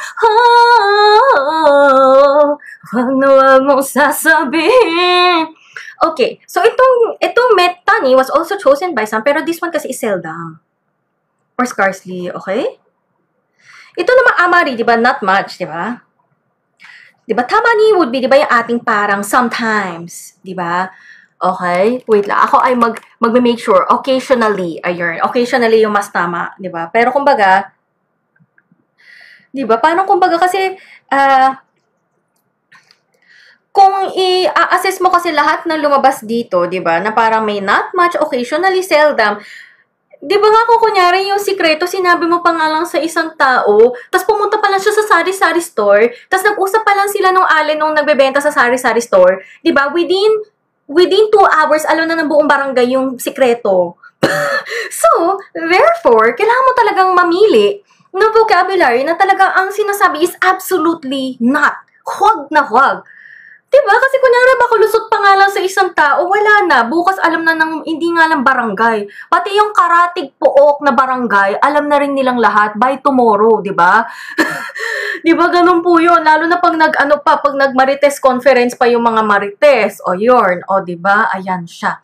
huwag mong sasabihin. Okay, so itong Metani was also chosen by some, pero this one kasi is seldom. Or scarcely, okay? Ito naman amari, di ba? Not much, di ba? Di ba? Tamani would be, di ba, yung ating parang sometimes, di ba? Okay? Wait lang. Ako ay mag-make sure. Occasionally, ayun. Occasionally yung mas tama, di ba? Pero kumbaga, di ba? Paano kumbaga kasi, kung i-assess mo kasi lahat ng lumabas dito, di ba? Na parang may not much, occasionally, seldom, Di ba nga kung kunyari yung sikreto, sinabi mo pa nga lang sa isang tao, tapos pumunta pa lang siya sa sari-sari store, tapos nag-usap pa lang sila nung alin nung nagbebenta sa sari-sari store, di ba? Within 2 hours, alam na ng buong barangay yung sikreto. So, therefore, kailangan mo talagang mamili ng vocabulary na talagang ang sinasabi is absolutely not. Huwag na huwag. Diba? Kasi kunyari makulusot pa nga lang sa isang tao, wala na. Bukas alam na ng hindi nga lang barangay. Pati yung karatig pook na barangay, alam na rin nilang lahat by tomorrow, diba? Diba ganun po yun? Lalo na pag pag nag-Marites conference pa yung mga Marites. O yun. O diba? Ayan siya.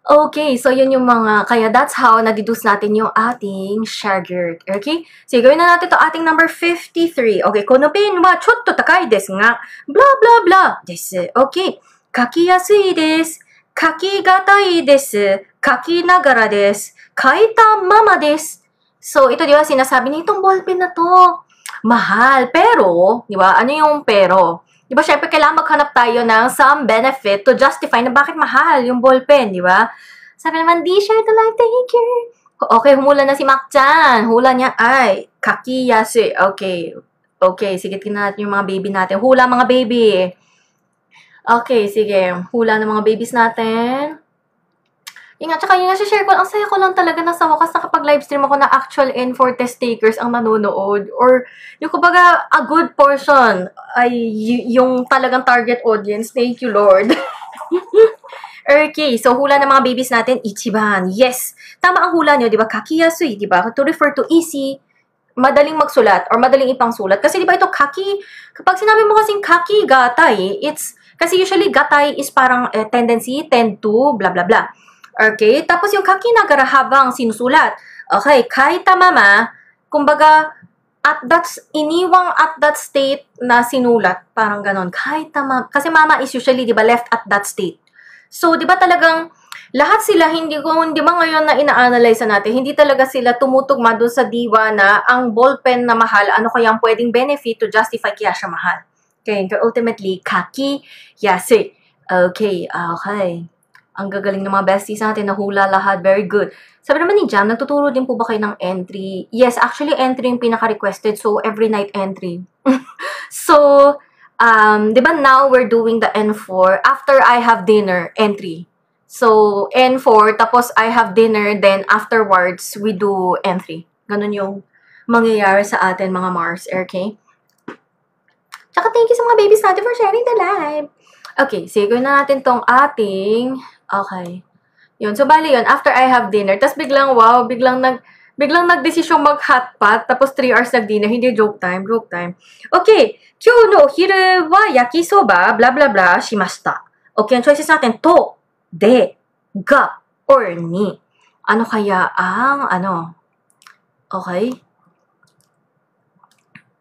Okay, so yun yung mga, kaya that's how na-deduce natin yung ating Shagert. Okay? So, gawin na natin to ating number 53. Okay, kono pen wa chotto takai desu nga, blah blah blah desu. Okay, kaki yasui desu, kaki gatai desu, kaki nagara desu, kaita mama desu. So, ito di ba, sinasabi niya itong ballpen na to, mahal. Pero, di ba, ano yung pero? Di ba, syempre, kailangan maghanap tayo ng some benefit to justify na bakit mahal yung ballpen, di ba? Sabi naman, di share to life, thank you. Okay, humula na si Mac-chan. Hula niya ay, kakiyase. Okay. Okay, sige, tingnan natin yung mga baby natin. Hula, mga baby. Okay, sige. Hula ng mga babies natin. Yung nga, tsaka yung share ko, ang saya ko lang talaga na sa wakas nakapag-livestream ako na actual N4 test takers ang nanonood. Or, yung kumbaga, a good portion ay yung talagang target audience. Thank you, Lord. Okay, so hula ng mga babies natin, ichiban. Yes, tama ang hula nyo, di ba? Kakiyasui, di ba? To refer to easy, madaling magsulat or madaling ipangsulat. Kasi di ba ito kaki, kapag sinabi mo kasing kaki gatai, it's, kasi usually gatai is parang tendency, tend to, blah blah blah. Okay, tapos yung kaki nagara habang sinusulat. Okay, kaita mama, kumbaga, iniwang at that state na sinulat, parang ganon. Kaita mama, kasi mama is usually, di ba, left at that state. So, di ba talagang, lahat sila, di ba ngayon na ina-analyze natin, hindi talaga sila tumutugma doon sa diwa na ang ballpen na mahal, ano kayang pwedeng benefit to justify kaya siya mahal. Okay, ultimately, kaki, yase. Okay, okay. Ang gagaling ng mga besties natin, nahula lahat, very good. Sabi naman ni Jam, nagtuturo din po ba kayo ng entry? Yes, actually, entry yung pinaka-requested, so every night entry. So, di ba now we're doing the N4 after I have dinner entry. So, N4, tapos I have dinner, then afterwards, we do N3. Ganun yung mangyayari sa atin, mga Mars, okay? Tsaka thank you sa mga babies natin for sharing the live. Okay, sige na natin tong ating, okay. Yun, so bali yun, after I have dinner, tapos biglang, wow, biglang nagdesisyong mag-hotpot, tapos 3 hours nag-dinner, hindi joke time. Okay, kyou no hiru wa yakisoba, blah blah blah, shimashita. Okay, ang choices natin, to, de, ga, or ni. Ano kaya ang, Okay.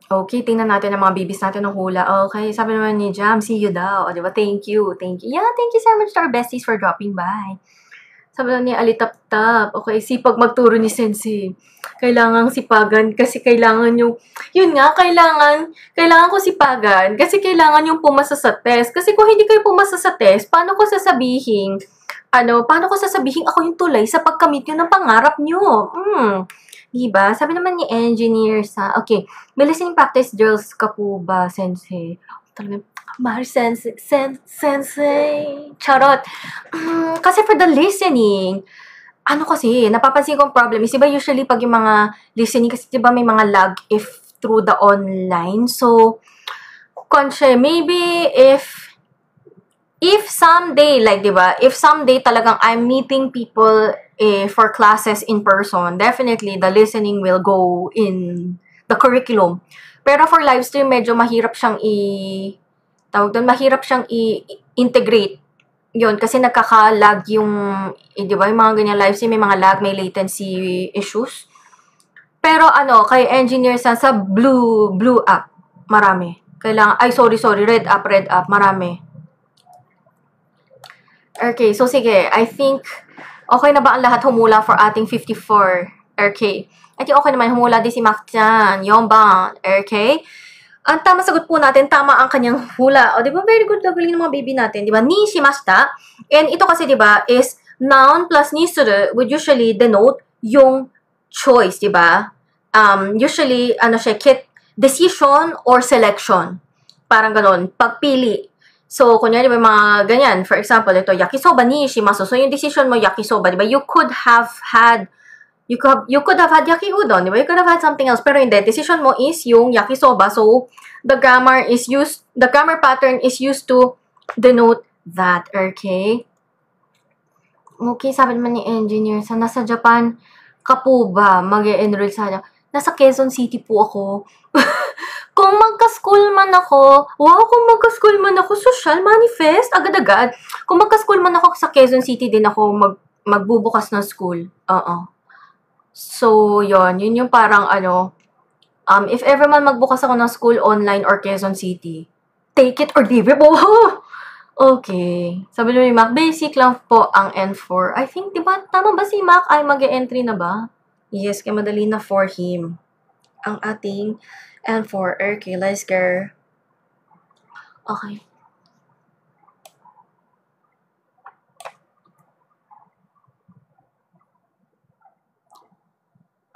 Okay, tingnan natin ang mga babies natin ng hula. Okay, sabi naman ni Jam, see you daw. O, diba? Thank you. Yeah, thank you so much to our besties for dropping by. Sabi naman ni Alitap-tap, okay, sipag magturo ni Sensei. Kailangan sipagan kasi kailangan yung, yun nga, kailangan ko sipagan kasi kailangan yung pumasa sa test. Kasi kung hindi kayo pumasa sa test, paano ko sasabihin ako yung tulay sa pagkamit nyo ng pangarap nyo? Diba? Sabi naman ni engineer okay, may listening practice drills ka po ba, Sensei? Talagang, Mari Sensei. Charot. Kasi for the listening, kasi, napapansin kong problem is, diba usually pag yung mga listening, kasi diba may mga lag if through the online. So, maybe if someday, like, diba, if someday talagang I'm meeting people for classes in person, definitely the listening will go in the curriculum. Pero for live stream, medyo mahirap siyang i-integrate. Yun, kasi nagkaka-lag yung, di ba, yung mga ganyan live stream, may mga lag, may latency issues. Pero kay engineer sa blue app, marami. Red app, marami. Okay, so sige, I think, okay na ba ang lahat humula for ating 54? Okay. I think okay naman, humula din si Mac-chan. Yonban. Okay. Ang tama sagot po natin, tama ang kanyang hula. O, di ba, very good galing ng mga baby natin. Di ba, ni shimashita. And ito kasi, di ba, is noun plus ni suru would usually denote yung choice, di ba? Usually, ano siya, decision or selection. Parang ganun, pagpili. So, kunyari, may mga ganyan. For example, ito, yakisoba ni shimasu. So, yung decision mo, yakisoba, di ba? You could have had yaki udon, di ba? You could have had something else. Pero hindi, decision mo is yung yakisoba. So, the grammar pattern is used to denote that, okay? Okay, sabi naman ni engineer, nasa Japan ka po ba mag-e-enroll sa nasa Quezon City po ako. Kung magka-school man ako, social, manifest, agad-agad. Kung magka-school man ako sa Quezon City din ako magbubukas ng school. So, yun yung parang if ever man magbukas ako ng school online or Quezon City, take it or leave it. Okay. Sabi ni Mac, basic lang po ang N4. I think, di ba, tama ba si Mac ay mag-e-entry na ba? Yes, kaya madali na for him. Ang ating N4. Okay, let's go. Okay.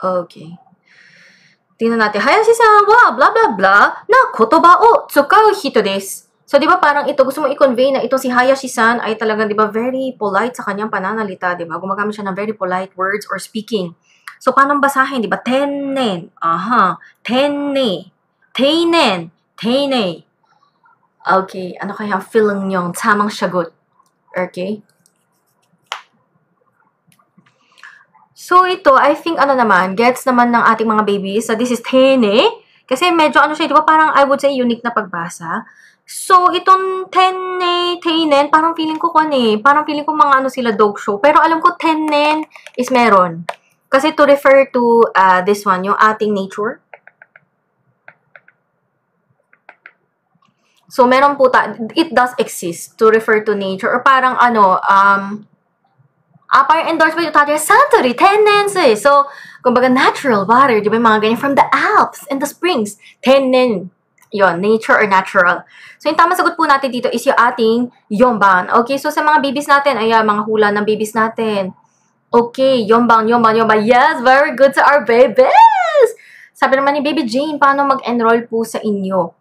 Okay. Tingnan natin. Hayashi-san wa blah blah blah na kotoba o tsukau hito desu. So, di ba parang ito, gusto mong i-convey na ito si Hayashi-san ay talagang, di ba, very polite sa kanyang pananalita, di ba? Gumagamit siya ng very polite words or speaking. So, paano basahin, di ba? Tennen. Tenne. Teinen. Teine. Okay. Ano kaya ang feeling niyong tamang sagot? Okay. So, ito, I think, gets naman ng ating mga babies. So, this is tene. Kasi medyo, siya, di ba, parang, I would say, unique na pagbasa. So, itong teinen, parang feeling ko mga sila dog show. Pero alam ko, tennen is meron. Kasi to refer to this one, yung ating nature. So, meron po it does exist to refer to nature. Or parang parang endorsement yung tatay, Santori, tennensui. So, kumbaga natural water, di ba, mga ganyan from the Alps and the springs. Tennen. Yon, nature or natural. So, yung tamang sagot po natin dito is yung ating yonban. Okay, so sa mga babies natin, ayan, mga hula ng babies natin. Okay, yonban. Yes, very good to our babies! Sabi naman ni Baby Jane, paano mag-enroll po sa inyo?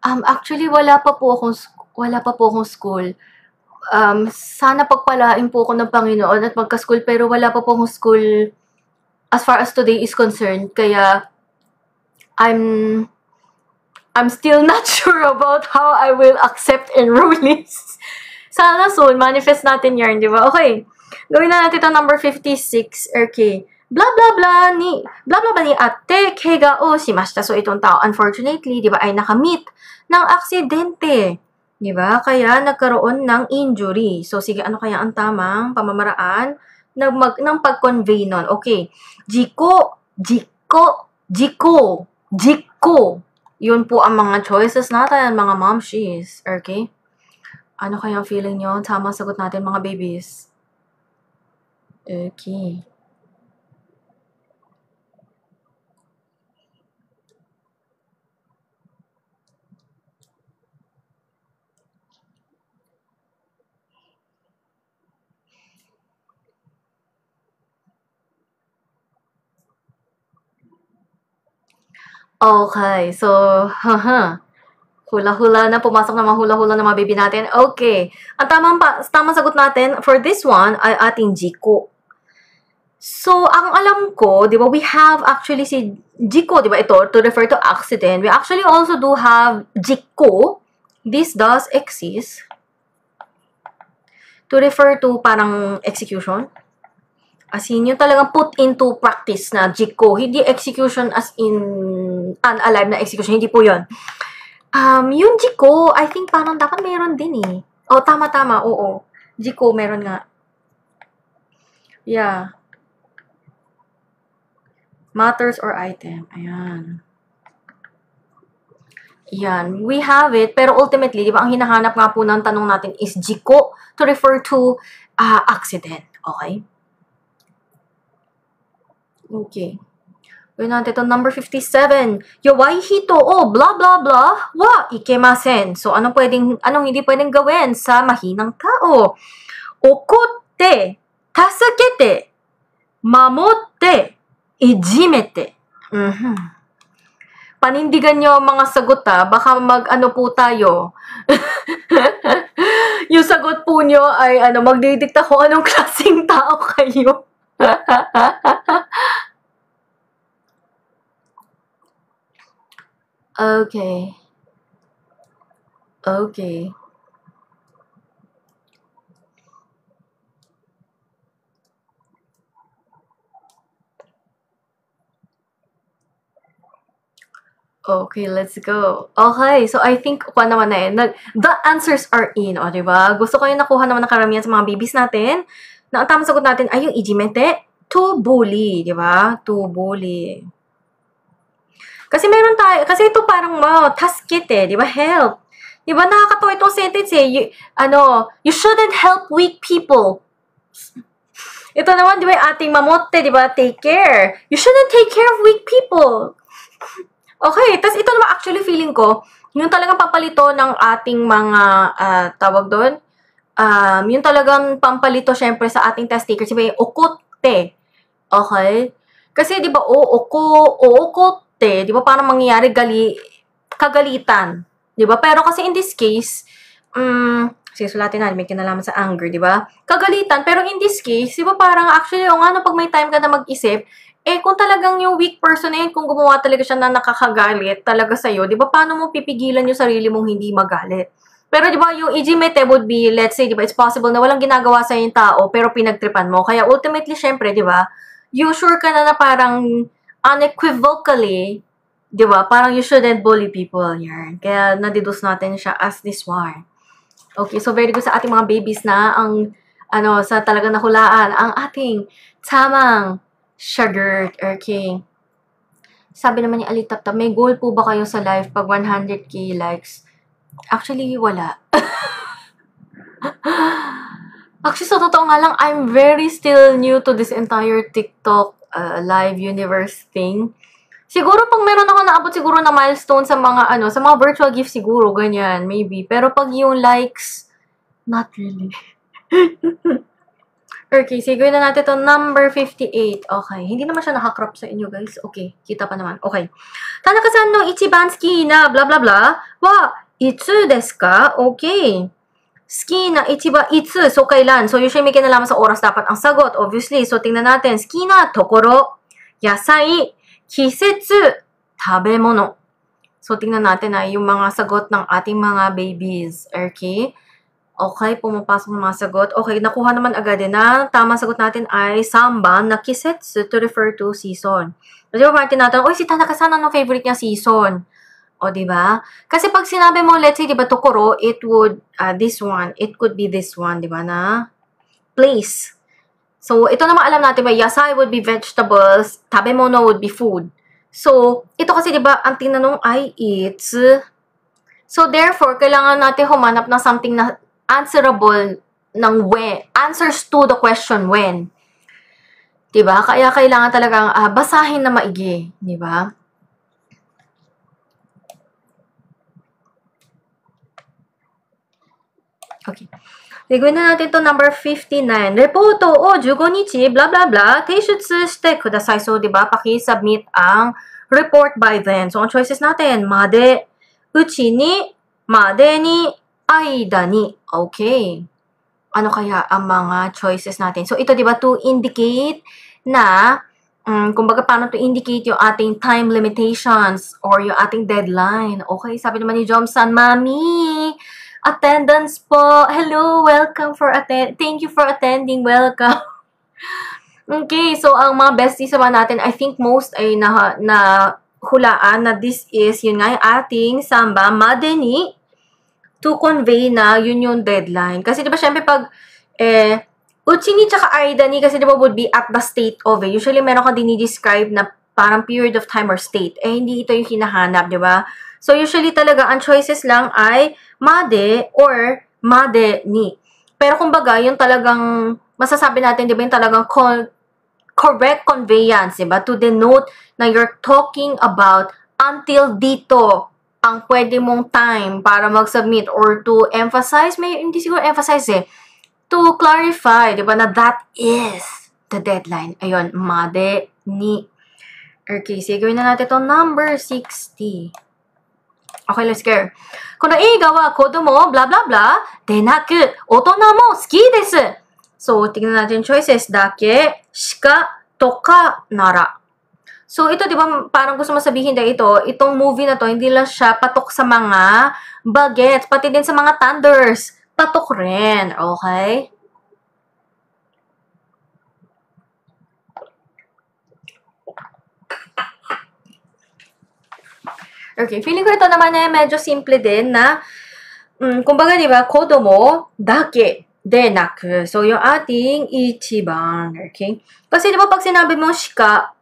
Actually, wala pa po akong school. Sana pagpalain po ako ng Panginoon at magka-school, pero wala pa po akong school as far as today is concerned. Kaya, I'm still not sure about how I will accept enrollees. Sana soon, manifest natin yarn, di ba? Okay. Gawin na natin ito number 56. Okay. Blah, blah, blah ni ate, kega o shimashita. So, itong tao, unfortunately, di ba, ay nakamit ng aksidente. Di ba? Kaya, nagkaroon ng injury. So, sige, ano kaya ang tamang pamamaraan ng pag-convey nun? Okay. Jiko. Yun po ang mga choices natin, mga momshies. Okay? Ano kaya ang feeling nyo? Tamang sagot natin, mga babies. Okay. Okay, so, hula-hula na, pumasok na mga hula-hula na mga baby natin. Okay, ang tamang sagot natin for this one ay ating jiko. So, ang alam ko, di ba, we have actually si jiko, di ba, ito, to refer to accident. We actually also do have jiko. This does exist to refer to parang execution. As in, yung talagang put into practice na jiko. Hindi execution as in unalive na execution. Hindi po yun. Yung jiko, I think parang dapat meron din eh. Oh, tama. Oo. Jiko, meron nga. Yeah. Matters or item. Ayan. Yan. We have it. Pero ultimately, di ba, ang hinahanap nga po ng tanong natin is jiko to refer to accident. Okay? Okay. Gawin natin ito, number 57. Yowai hito o blah blah blah wa ikemasen. So, anong hindi pwedeng gawin sa mahinang tao? Okotte, tasukete, mamotte, ijimete. Panindigan nyo ang mga sagot baka mag-ano po tayo. Yung sagot po nyo ay magdidikta kung anong klaseng tao kayo. Okay. Okay. Okay, let's go. Okay, so I think kuha naman na the answers are in, o diba? Gusto ko yung nakuha naman ng karamihan sa mga babies natin. Na ang tamang sagot natin ay yung ijimete, to bully, diba? To bully. Kasi meron tayo, kasi ito parang taskete, diba? Help. Diba? Nakakatawa itong sentence you shouldn't help weak people. Ito naman, diba, ating mamote, diba? Take care. You shouldn't take care of weak people. Okay, tas ito naman actually feeling ko, yung talagang papalito ng ating mga, tawag doon, yung talagang pampalito syempre sa ating test takers, diba yung okote. Okay? Kasi diba, okote, diba parang mangyayari kagalitan. Diba? Pero kasi in this case, sulatin natin, may kinalaman sa anger, diba? Kagalitan, pero in this case, diba parang actually, pag may time ka na mag-isip, kung talagang yung weak person na yun, kung gumawa talaga siya na nakakagalit talaga sa'yo, di ba, paano mo pipigilan yung sarili mong hindi magalit? Pero di ba, yung ijimete would be, let's say, di ba, it's possible na walang ginagawa sa yung tao, pero pinagtripan mo. Kaya ultimately, syempre, di ba, you sure ka na parang unequivocally, di ba, parang you shouldn't bully people. Yan. Kaya nadidus natin siya as this one. Okay, so very good sa ating mga babies na ang, sa talagang nahulaan, ang ating tamang sugar, okay. Sabi naman ni Alitaptap, may goal po ba kayo sa live pag 100k likes? Actually, wala. Actually, sa totoo nga lang, I'm very still new to this entire TikTok live universe thing. Siguro pag meron ako naabot siguro na milestone sa mga sa mga virtual gifts siguro, ganyan, maybe. Pero pag yung likes, not really. Okay, sige na natin to number 58. Okay, hindi naman siya nakakrop sa inyo, guys. Okay, kita pa naman. Okay. Tanaka-san no ichiban suki na blah blah blah wa itsu desu ka? Okay. Suki na ichiban itsu, so kailan? So usually may kinalaman sa oras dapat ang sagot, obviously. So tingnan natin. Suki na tokoro, yasai, kisetsu, tabemono. So tingnan natin yung mga sagot ng ating mga babies. Okay? Okay, pumapasok ng mga sagot. Okay, nakuha naman agad na. Tamang sagot natin ay samban na kisetsu to refer to season. Kasi ba tinatanong, si Tanaka-san, anong favorite niya season? O, diba? Kasi pag sinabi mo, let's say, diba, tokoro, it would, this one, it could be this one, diba, na place. So, ito naman alam natin ba, yasai would be vegetables, tabemono would be food. So, ito kasi, diba, ang tinanong ay it's. So, therefore, kailangan natin humanap ng something na answerable ng when. Answers to the question when. Diba? Kaya kailangan talagang basahin na maigi. Diba? Okay. Gawin na natin to number 59. Reporto o 15 nichi, blah blah blah, teishutsu shite kudasai. So, diba? Paki-submit ang report by then. So, ang choices natin, made, uchi ni, made ni, aida ni. Okay. Ano kaya ang mga choices natin? So, ito, diba, to indicate na, kumbaga, paano to indicate yung ating time limitations or yung ating deadline. Okay, sabi naman ni Jomsan, Mami, attendance po. Hello, welcome for thank you for attending. Welcome. Okay, so, ang mga besties naman natin, I think most ay hulaan na this is, yun nga, yung ating samba, madeni, to convey na yun yung deadline. Kasi diba syempre pag uchi ni tsaka aida ni kasi diba would be at the state of it. Usually meron ka dinidescribe na parang period of time or state. Hindi ito yung hinahanap, diba? So usually talaga ang choices lang ay made or made ni. Pero kumbaga yung talagang masasabi natin diba yung talagang correct conveyance, diba? To denote na you're talking about until dito ang pwede mong time para mag-submit or to emphasize, hindi siguro emphasize to clarify, di ba, na that is. the deadline. Ayun, made ni. Okay, sige, gawin na natin ito. Number 60. Okay, let's go. この映画は子供、blah blah blah でなく、大人も好きです。So, tignan natin choices. だけ、しか、とか、なら. So, ito, di ba, parang gusto mo sabihin na itong movie na to, hindi lang siya patok sa mga bagets, pati din sa mga thunders. Patok rin. Okay? Okay, feeling ko ito naman ay medyo simple din na, kumbaga, di ba, kodomo, dake, de naku. So, yung ating ichiban. Okay? Kasi, di ba, pag sinabi mo shika,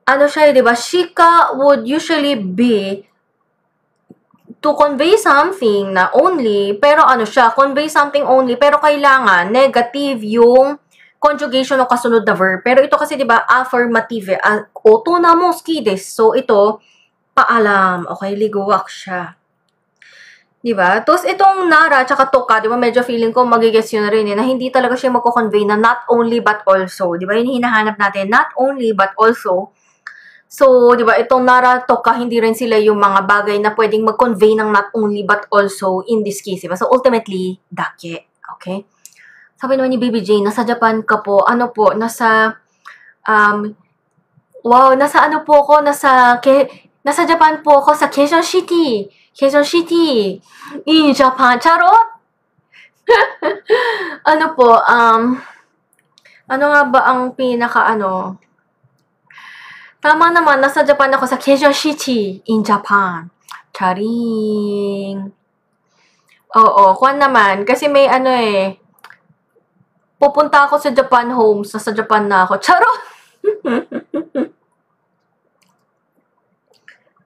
ano siya, di ba, shika would usually be to convey something na only, pero ano siya, convey something only, pero kailangan negative yung conjugation ng kasunod na verb. Pero ito kasi, di ba, affirmative. Oto na mo ski desu. So, ito, paalam. Okay, liguwak siya. Di ba? Tapos, itong nara, tsaka toka, di ba, medyo feeling ko, magigets yun rin, na hindi talaga siya magko-convey na not only but also. Di ba, yun hinahanap natin, not only but also. So, di ba, itong nara, toka, hindi rin sila yung mga bagay na pwedeng mag-convey ng not only but also in this case. Di ba? So, ultimately, dake. Okay? Sabi naman ni Baby Jane, nasa Japan ka po. Ano po? Nasa, wow, nasa ano po ako? Nasa Japan po ako sa Quezon City. Quezon City. In Japan. Charot! Ano po, ano nga ba ang tama naman, nasa Japan ako sa Quezon City in Japan. Charing. Oo, kuwan naman. Kasi may pupunta ako sa Japan Homes. Nasa Japan na ako. Charot!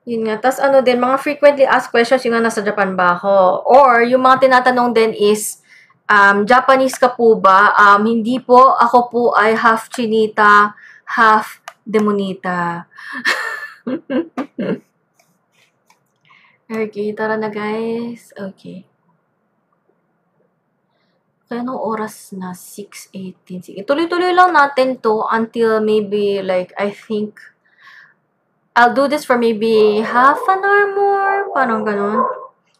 Yun nga. Tapos din, mga frequently asked questions, yung nga nasa Japan ba ako? Or, yung mga tinatanong din is, Japanese ka po ba? Hindi po. Ako po ay half Chinita, half Demonita. Okay, tara na guys. Okay. Kaya anong oras na? 6:18. Sige, tuloy-tuloy lang natin to until maybe like, I think, I'll do this for maybe half an hour more. Parang ganun.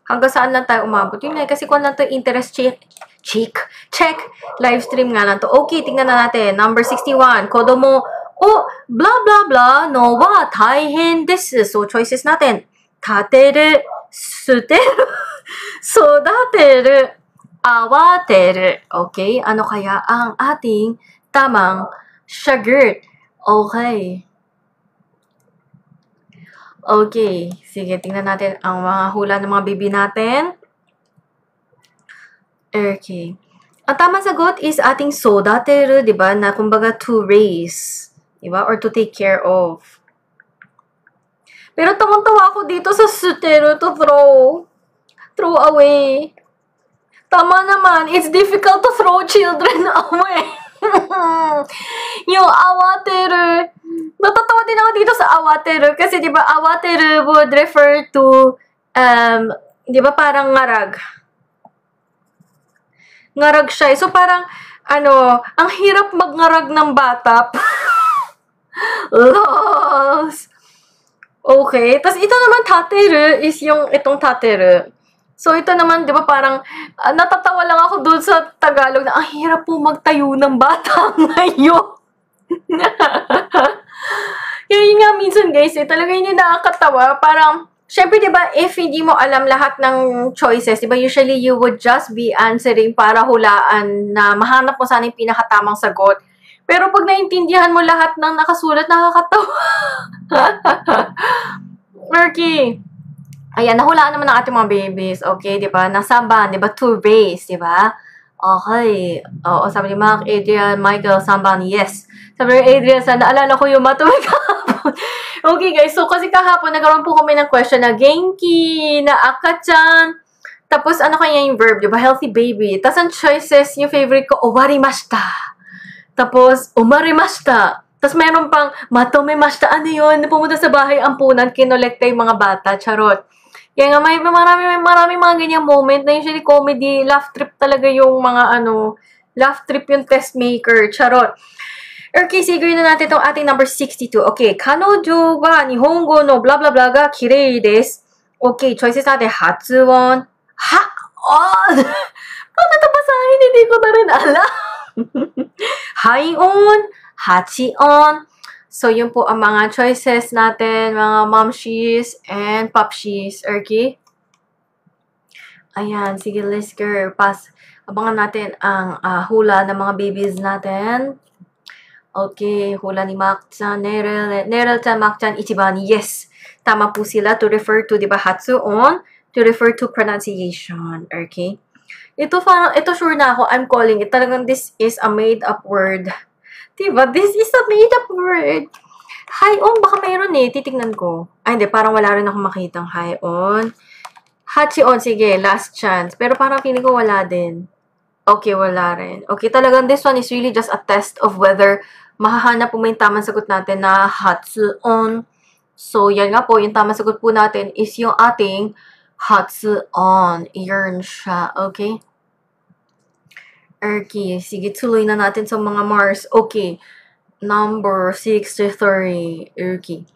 Hanggang saan lang tayo umabot. Yun nga, kasi kung lang to interest check, live stream nga lang to. Okay, tingnan na natin. Number 61. Kodomo, blah, blah, blah, no wa taihen desu. So, choices natin. Tateru, suteru, sodateru, awateru. Okay, ano kaya ang ating tamang sagot? Okay. Okay, sige, tingnan natin ang mga hula ng mga baby natin. Okay. Ang tamang sagot is ating sodateru, di ba? Na kumbaga to raise, di ba? Or to take care of. Pero tawang-tawa ako dito sa suteru to throw away. Tama naman, it's difficult to throw children away. Yung awateru, natatawa din ako dito sa awateru kasi di ba awateru would refer to, di ba parang ngarag. Ngarag siya. So parang, ang hirap magngarag ng bata. Loss. Okay. Tapos ito naman tateru is itong tateru. So, ito naman, di ba, parang, natatawa lang ako doon sa Tagalog na, ang hirap po magtayo ng bata ngayon. Yun nga, minsan, guys, talaga yun yung nakakatawa. Parang, syempre, di ba, if hindi mo alam lahat ng choices, di ba, usually you would just be answering para hulaan na mahanap mo sana yung pinakatamang sagot. Pero pag naintindihan mo lahat ng nakasulat, nakakatawa. Okay. Ayan, nahulaan naman ng ating mga babies. Okay, di ba? Nasaban, di ba? To raise, di ba? Okay. Oo, sabi ni Mark, Adrian, Michael, Samban, yes. Sabi ni Adrian, naalala ko yung matuloy kahapon. Okay, guys. So, kasi kahapon, nagkaroon po kami ng question na genki, na akachan. Tapos, ano kaya yung verb, di ba? Healthy baby. Tapos, ang choices, yung favorite ko, owarimashita. Tapos, umarimashita. Tapos, meron pang, matomemashita. Ano yun? Pumunta sa bahay ampunan, kinolekta yung mga bata. Charot. Kaya nga, marami mga ganyang moment na usually comedy, laugh trip talaga yung mga Laugh trip yung test maker. Charot. Okay, sige na natin itong ating number 62. Okay, kanojo wa nihongo no blah blah blah ga kirei desu. Okay, choices natin. Hatsuon. Ha-on. Paano ito basahin? Hindi ko na rin alam. Hai-on. Hachi-on. So, yun po ang mga choices natin, mga momshies and popshies. Okay? Ayan, sige, let's go. Abangan natin ang hula ng mga babies natin. Okay, hula ni Mak-chan, Nerel-chan, Mak-chan, Ichiban, yes. Tama po sila to refer to, di ba, Hatsuon, to refer to pronunciation. Okay? Ito sure na ako, I'm calling it. Talagang this is a made-up word. Diba? This is a made-up word. Hai-on, baka mayroon eh. Titignan ko. Ay, hindi. Parang wala rin ako makitang hai-on. Hachi-on, sige. Last chance. Pero parang feeling ko wala din. Okay, wala rin. Okay, talagang this one is really just a test of whether mahahanap po may tamang sagot natin na hatsu-on. So, yan nga po. Yung tamang sagot po natin is yung ating hatsu-on. Yarn siya. Okay? Okay, sige, tuloy na natin sa mga Mars. Okay, number 63. Okay.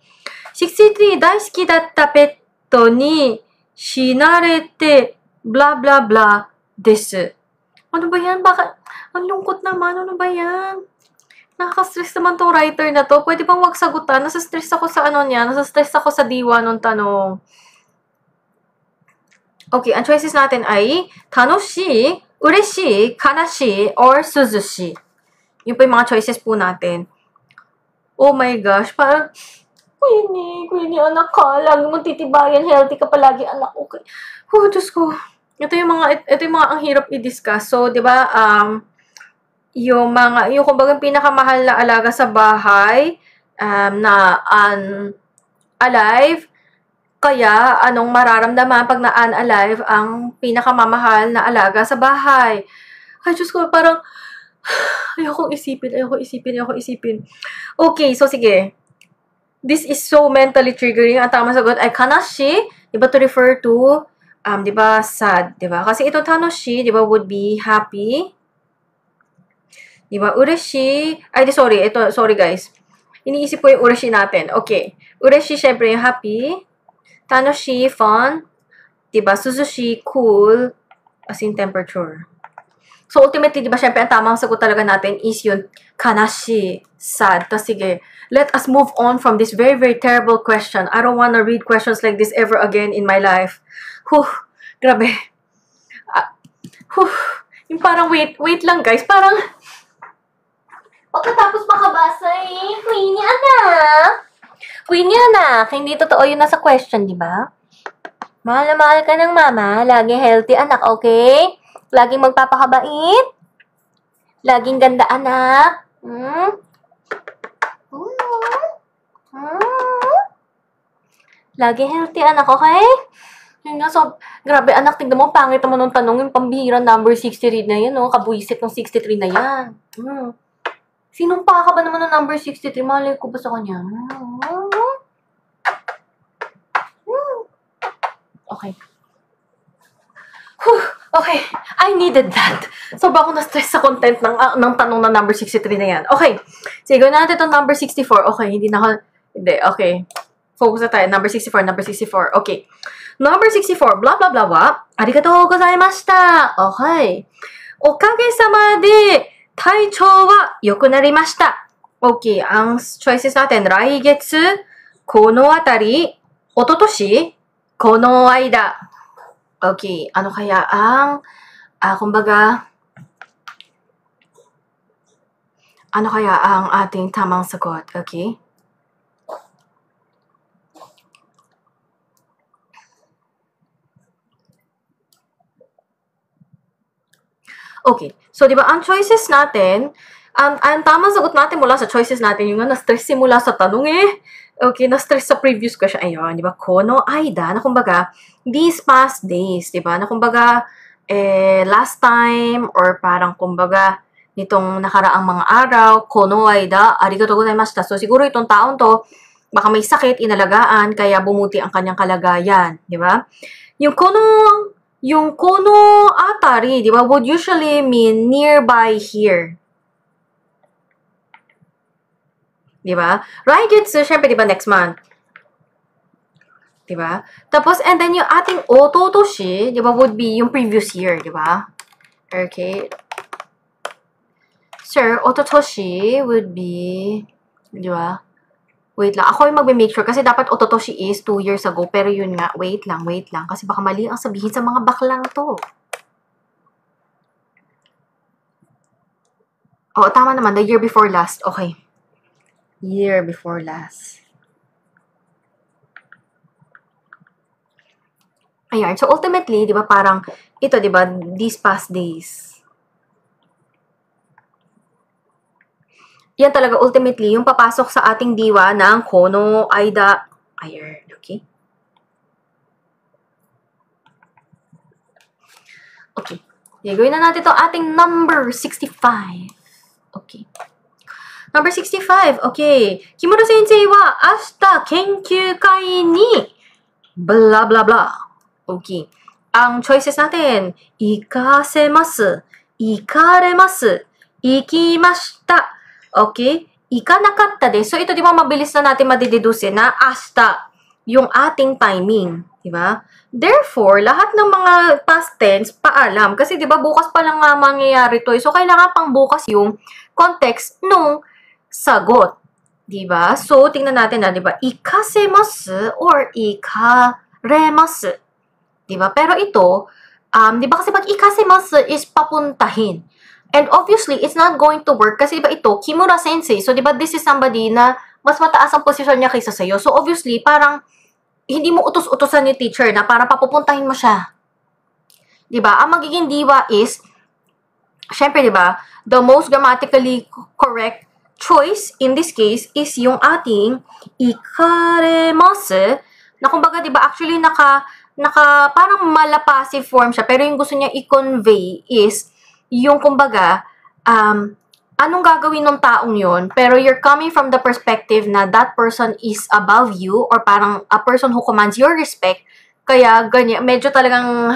63, 大好きだったペットに死なれて、blah blah blah, desu. Ano ba yan? Bakit? Ang lungkot naman. Ano ba yan? Nakaka-stress naman tong writer na to. Pwede bang wag sagutan? Nasa-stress ako sa ano niya. Nasa-stress ako sa diwa nung tanong. Okay, ang choices natin ay tanoshi, ureshi, kanashi, or suzushi. Yun po yung mga choices po natin. Oh my gosh, parang, Queenie, anak ka, lagi mong titibayan, healthy ka palagi, anak, okay. Oh, Diyos ko. Ito yung mga ang hirap i-discuss. So, di ba, yung kumbaga pinakamahal na alaga sa bahay, na alive, kaya, anong mararamdaman pag na-unalive ang pinakamamahal na alaga sa bahay? Ay, Diyos ko, parang, ayokong isipin. Okay, so sige. This is so mentally triggering. Ang tamang sagot ay kanashi, diba, to refer to, diba, sad, diba? Kasi ito tanoshi, diba, would be happy. Diba, ureshi, sorry guys. Iniisip ko yung ureshi natin. Okay. Ureshi, syempre, yung happy. Tanoshi, fun. Diba? Suzushi, cool. As in temperature. So, ultimately, diba, syempre, ang tamang sagot talaga natin is yung kanashi, sad. Tapos, sige, let us move on from this very, very terrible question. I don't wanna read questions like this ever again in my life. Grabe. Yung parang, wait lang, guys. Parang, pagkatapos makabasa eh, Queenie anak, hindi totoo yun nasa question, di ba? Mahal na mahal ka ng mama, laging healthy anak, okay? Laging magpapakabait. Laging ganda anak. Laging healthy anak, okay? Yun nga, so, grabe anak, tignan mo, pangit naman ng tanong, yung pambihirang number 63 na yan, no? Kabuisit ng 63 na yan. Sinumpa ka ba naman ng number 63? Malay ko ba sa kanya? Okay. Okay. I needed that. So, baka na-stress sa content ng tanong na number 63 na yan. Okay. Sige, gawin natin itong number 64. Okay, hindi, okay. Focus na tayo. Number 64. Okay. Number 64, blah, blah, blah, wa. Arigatou gozaimashita. Okay. Okage-sama de 体調は良くなりました。Okay, ang choices natin, 来月、このあたり、おととし、この間。Okay, ano kaya ang, kumbaga, ano kaya ang ating tamang sagot? Okay? Okay. So, di ba, ang choices natin, ang tamang sagot natin mula sa choices natin, yung nga na-stress simula sa tanong eh. Okay, na-stress sa previous question. Ayun, di ba, kono aida, na kumbaga, these past days, di ba, na kumbaga, last time, or parang kumbaga, nitong nakaraang mga araw, kono aida, arigatou gozaimashita. So, siguro itong taon to, baka may sakit, inalagaan, kaya bumuti ang kanyang kalagayan, di ba? Yung yung kono atari, di ba, would usually mean nearby here. Di ba? Raijutsu, syempre, di ba, next month. Di ba? Tapos, and then yung ating ototoshi, di ba, would be yung previous year, di ba? Okay. Sir, ototoshi would be, di ba? Wait lang. Ako yung magme-make sure kasi dapat ototoshi is 2 years ago. Pero yun nga, wait lang. Kasi baka mali ang sabihin sa mga baklang to. Oh, tama naman. The year before last. Okay. Year before last. Ayan. So, ultimately, di ba, parang, ito, di ba, these past days. Yan talaga, ultimately, yung papasok sa ating diwa ng kono, aida, ayer, okay? Okay. Gagawin na natin ito ating number 65. Okay. Number 65. Okay. Kimura sensei wa ashita kenkyū kai ni blah blah blah. Okay. Ang choices natin, ikasemasu, ikaremasu, ikimashita. Okay? Ikanakatta desu. So, ito, di ba, mabilis na natin madideduce na ashita yung ating timing. Di ba? Therefore, lahat ng mga past tense, paalam. Kasi, di ba, bukas pa lang nga mangyayari to. So, kailangan pang bukas yung context nung sagot. Di ba? So, tingnan natin na, di ba, ikasemasu or ikaremasu. Di ba? Pero ito, di ba, kasi pag ikasemasu is papuntahin. And obviously, it's not going to work kasi iba ito, Kimura Sensei. So, di ba, this is somebody na mas mataas ang posisyon niya kaysa sa'yo. So, obviously, parang hindi mo utos-utosan ni teacher na parang papupuntahin mo siya. Di ba? Ang magiging diwa is, syempre, di ba, the most grammatically correct choice in this case is yung ating ikaremasu na kumbaga, di ba, actually, parang mala-passive form siya. Pero yung gusto niya i-convey is yung kumbaga, anong gagawin ng taong yon, pero you're coming from the perspective na that person is above you or parang a person who commands your respect, kaya ganyan, medyo talagang,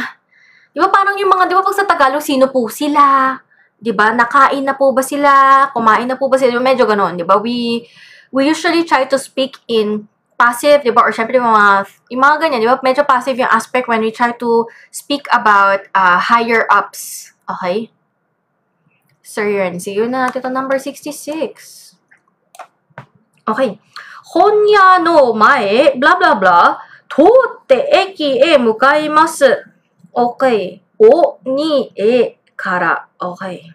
di ba parang yung mga, di ba pag sa Tagalog, sino po sila? Di ba? Nakain na po ba sila? Kumain na po ba sila? Medyo ganon, di ba? We usually try to speak in passive, di ba? Or syempre, yung mga ganyan, di ba? Medyo passive yung aspect when we try to speak about higher ups. Okay? So, yun. Sige na natin ito, number 66. Okay. Honya no mae, blah, blah, blah, totte eki e mukaimasu. Okay. O ni e kara. Okay.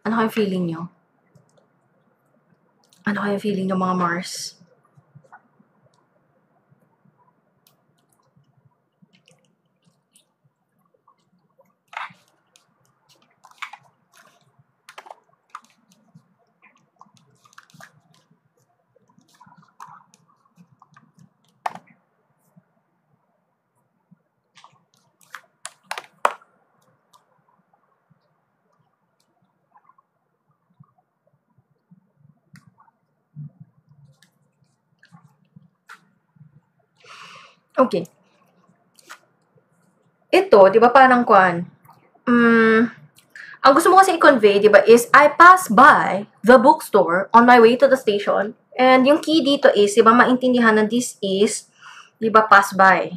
Ano kayong feeling nyo? Ano kayong feeling nyo, mga Mars? Okay. Ito, di ba parang kwan? Ang gusto mo kasi i-convey, di ba, is I pass by the bookstore on my way to the station. And yung key dito is, di ba, maintindihan na this is, di ba, pass by.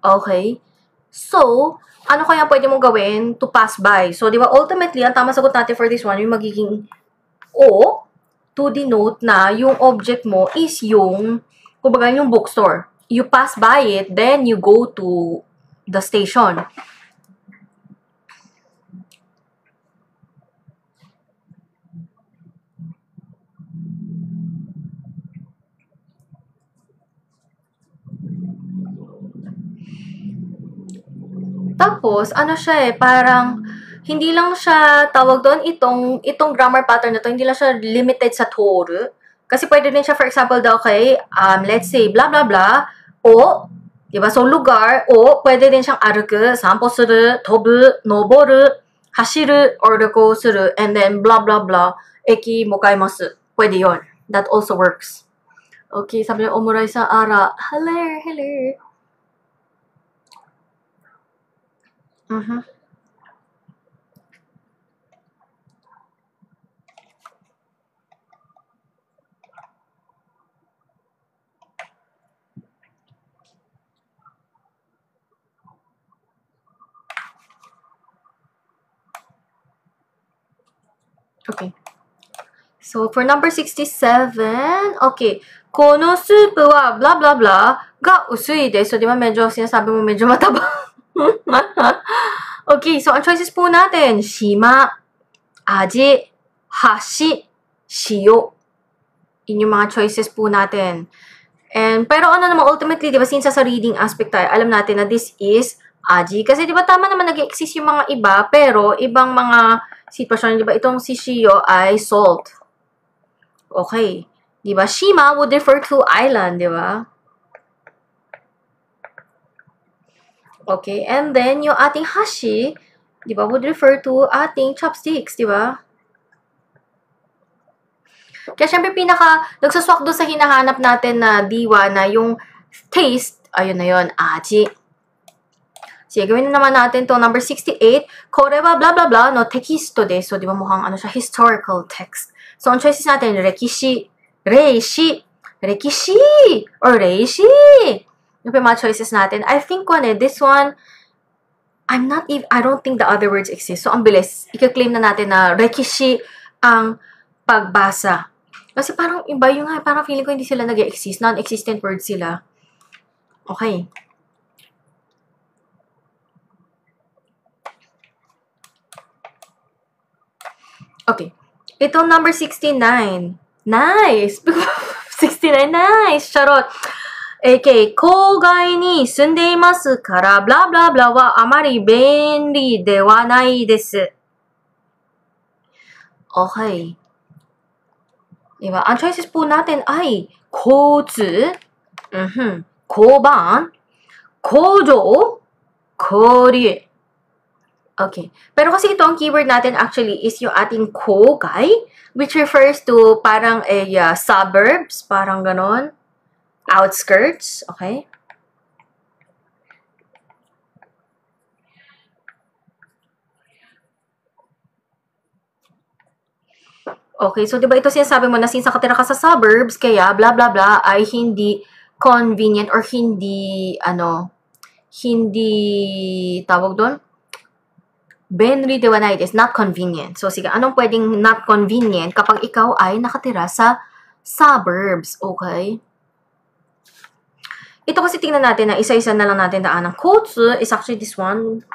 Okay? So, ano kaya pwede mong gawin to pass by? So, di ba, ultimately, ang tamang sagot natin for this one, yung magiging O to denote na yung object mo is yung, kumbaga, yung bookstore. You pass by it, then you go to the station. Tapos, ano siya parang, hindi lang siya, tawag doon, itong grammar pattern na to, hindi lang siya limited sa toru. Kasi pwede din siya, for example, daw kay, let's say, blah, blah, blah, o, diba? So, lugar, o, pwede din siyang aruku, sampo suru, tobu, noboru, hashiru, or ruko suru, and then, blah, blah, blah, eki mokaimasu. Pwede yon. That also works. Okay, sabi niya, omurai sa ara. Hello, hello. Okay. So, for number 67, okay. このスープは blah blah blah が薄いです. So, di ba medyo sinasabi mo medyo mataba? Okay, so ang choices po natin, shima, aji, hashi, shio. Yun yung mga choices po natin. And, pero ano naman, ultimately, di ba, since sa reading aspect tayo, alam natin na this is aji. Kasi di ba, tama naman nag-exist yung mga iba, pero ibang mga sitwasyon, di ba, itong si shio ay salt. Okay. Di ba? Shima would refer to island, di ba? Okay. And then, yung ating hashi, di ba, would refer to ating chopsticks, di ba? Kaya syempre, nagsaswak doon sa hinahanap natin na diwa na yung taste, ayun na yun, aji. Sige, gawin na naman natin to number 68. Kore wa blah blah blah no tekisto de. So, di ba mukhang ano siya, historical text. So, ang choices natin, rekishi, reishi, rekishi, or reishi. Yung mga choices natin. I think this one, I don't think the other words exist. So, ang bilis. Ika-claim na natin na rekishi ang pagbasa. Kasi parang iba yung parang feeling ko hindi sila nag-exist. Non-existent words sila. Okay. Okay. Itong number 69. Nice! 69, nice! Charot! Okay. 郊外に住んでいますから、blah blah blah はあまり便利ではないです。Okay. Diba? Ang choices po natin ay 交通、交番、工場、交流。Okay. Pero kasi ito, ang keyword natin actually is yung ating kogai, which refers to parang suburbs, parang ganon. Outskirts. Okay. Okay. So, diba ito sinasabi mo na since nakatira ka sa suburbs, kaya blah blah blah ay hindi convenient or hindi, hindi tawag doon? Benri de wanai is not convenient. So, sige, anong pwedeng not convenient kapag ikaw ay nakatira sa suburbs? Okay? Ito kasi tingnan natin na isa-isa na lang natin daan. Ang kotsu is actually this one.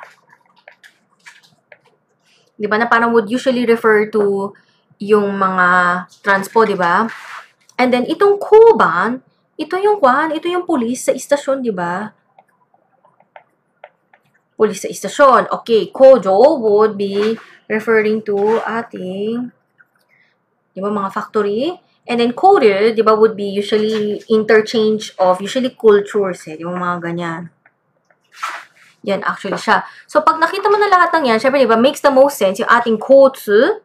Di ba? Na parang would usually refer to yung mga transpo, di ba? And then, itong koban, ito yung police sa istasyon, di ba? Police sa istasyon. Okay, kojo would be referring to ating, di ba, mga factory. And then, kore, di ba, would be usually interchange of usually cultures, di ba, mga ganyan. Yan, actually siya. So, pag nakita mo na lahat ng yan, syempre, di ba, makes the most sense yung ating kotsu.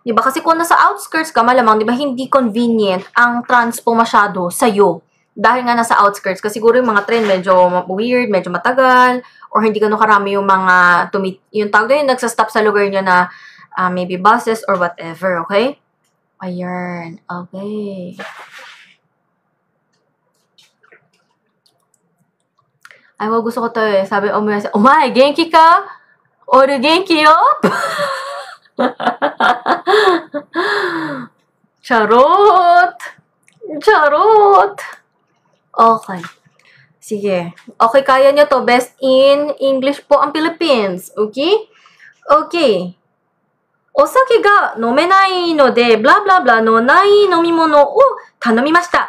Di ba, kasi kung nasa outskirts ka, malamang, di ba, hindi convenient ang transpo masyado sa'yo. Dahil nga nasa outskirts, kasi siguro yung mga train medyo weird, medyo matagal, or hindi gano'n karami yung mga, yung tawag doon yung nagsastop sa lugar nyo na maybe buses or whatever, okay? Ayan, okay. Ay, gusto ko to eh. Sabi, omae, genki ka? Oru genki yo? Charot! Charot! Okay. Sige. Okay, kaya nyo to. Best in English po ang Philippines. Okay? Okay. Osake ga nomenai no de blah blah blah no nai nomimono o tanomimashita.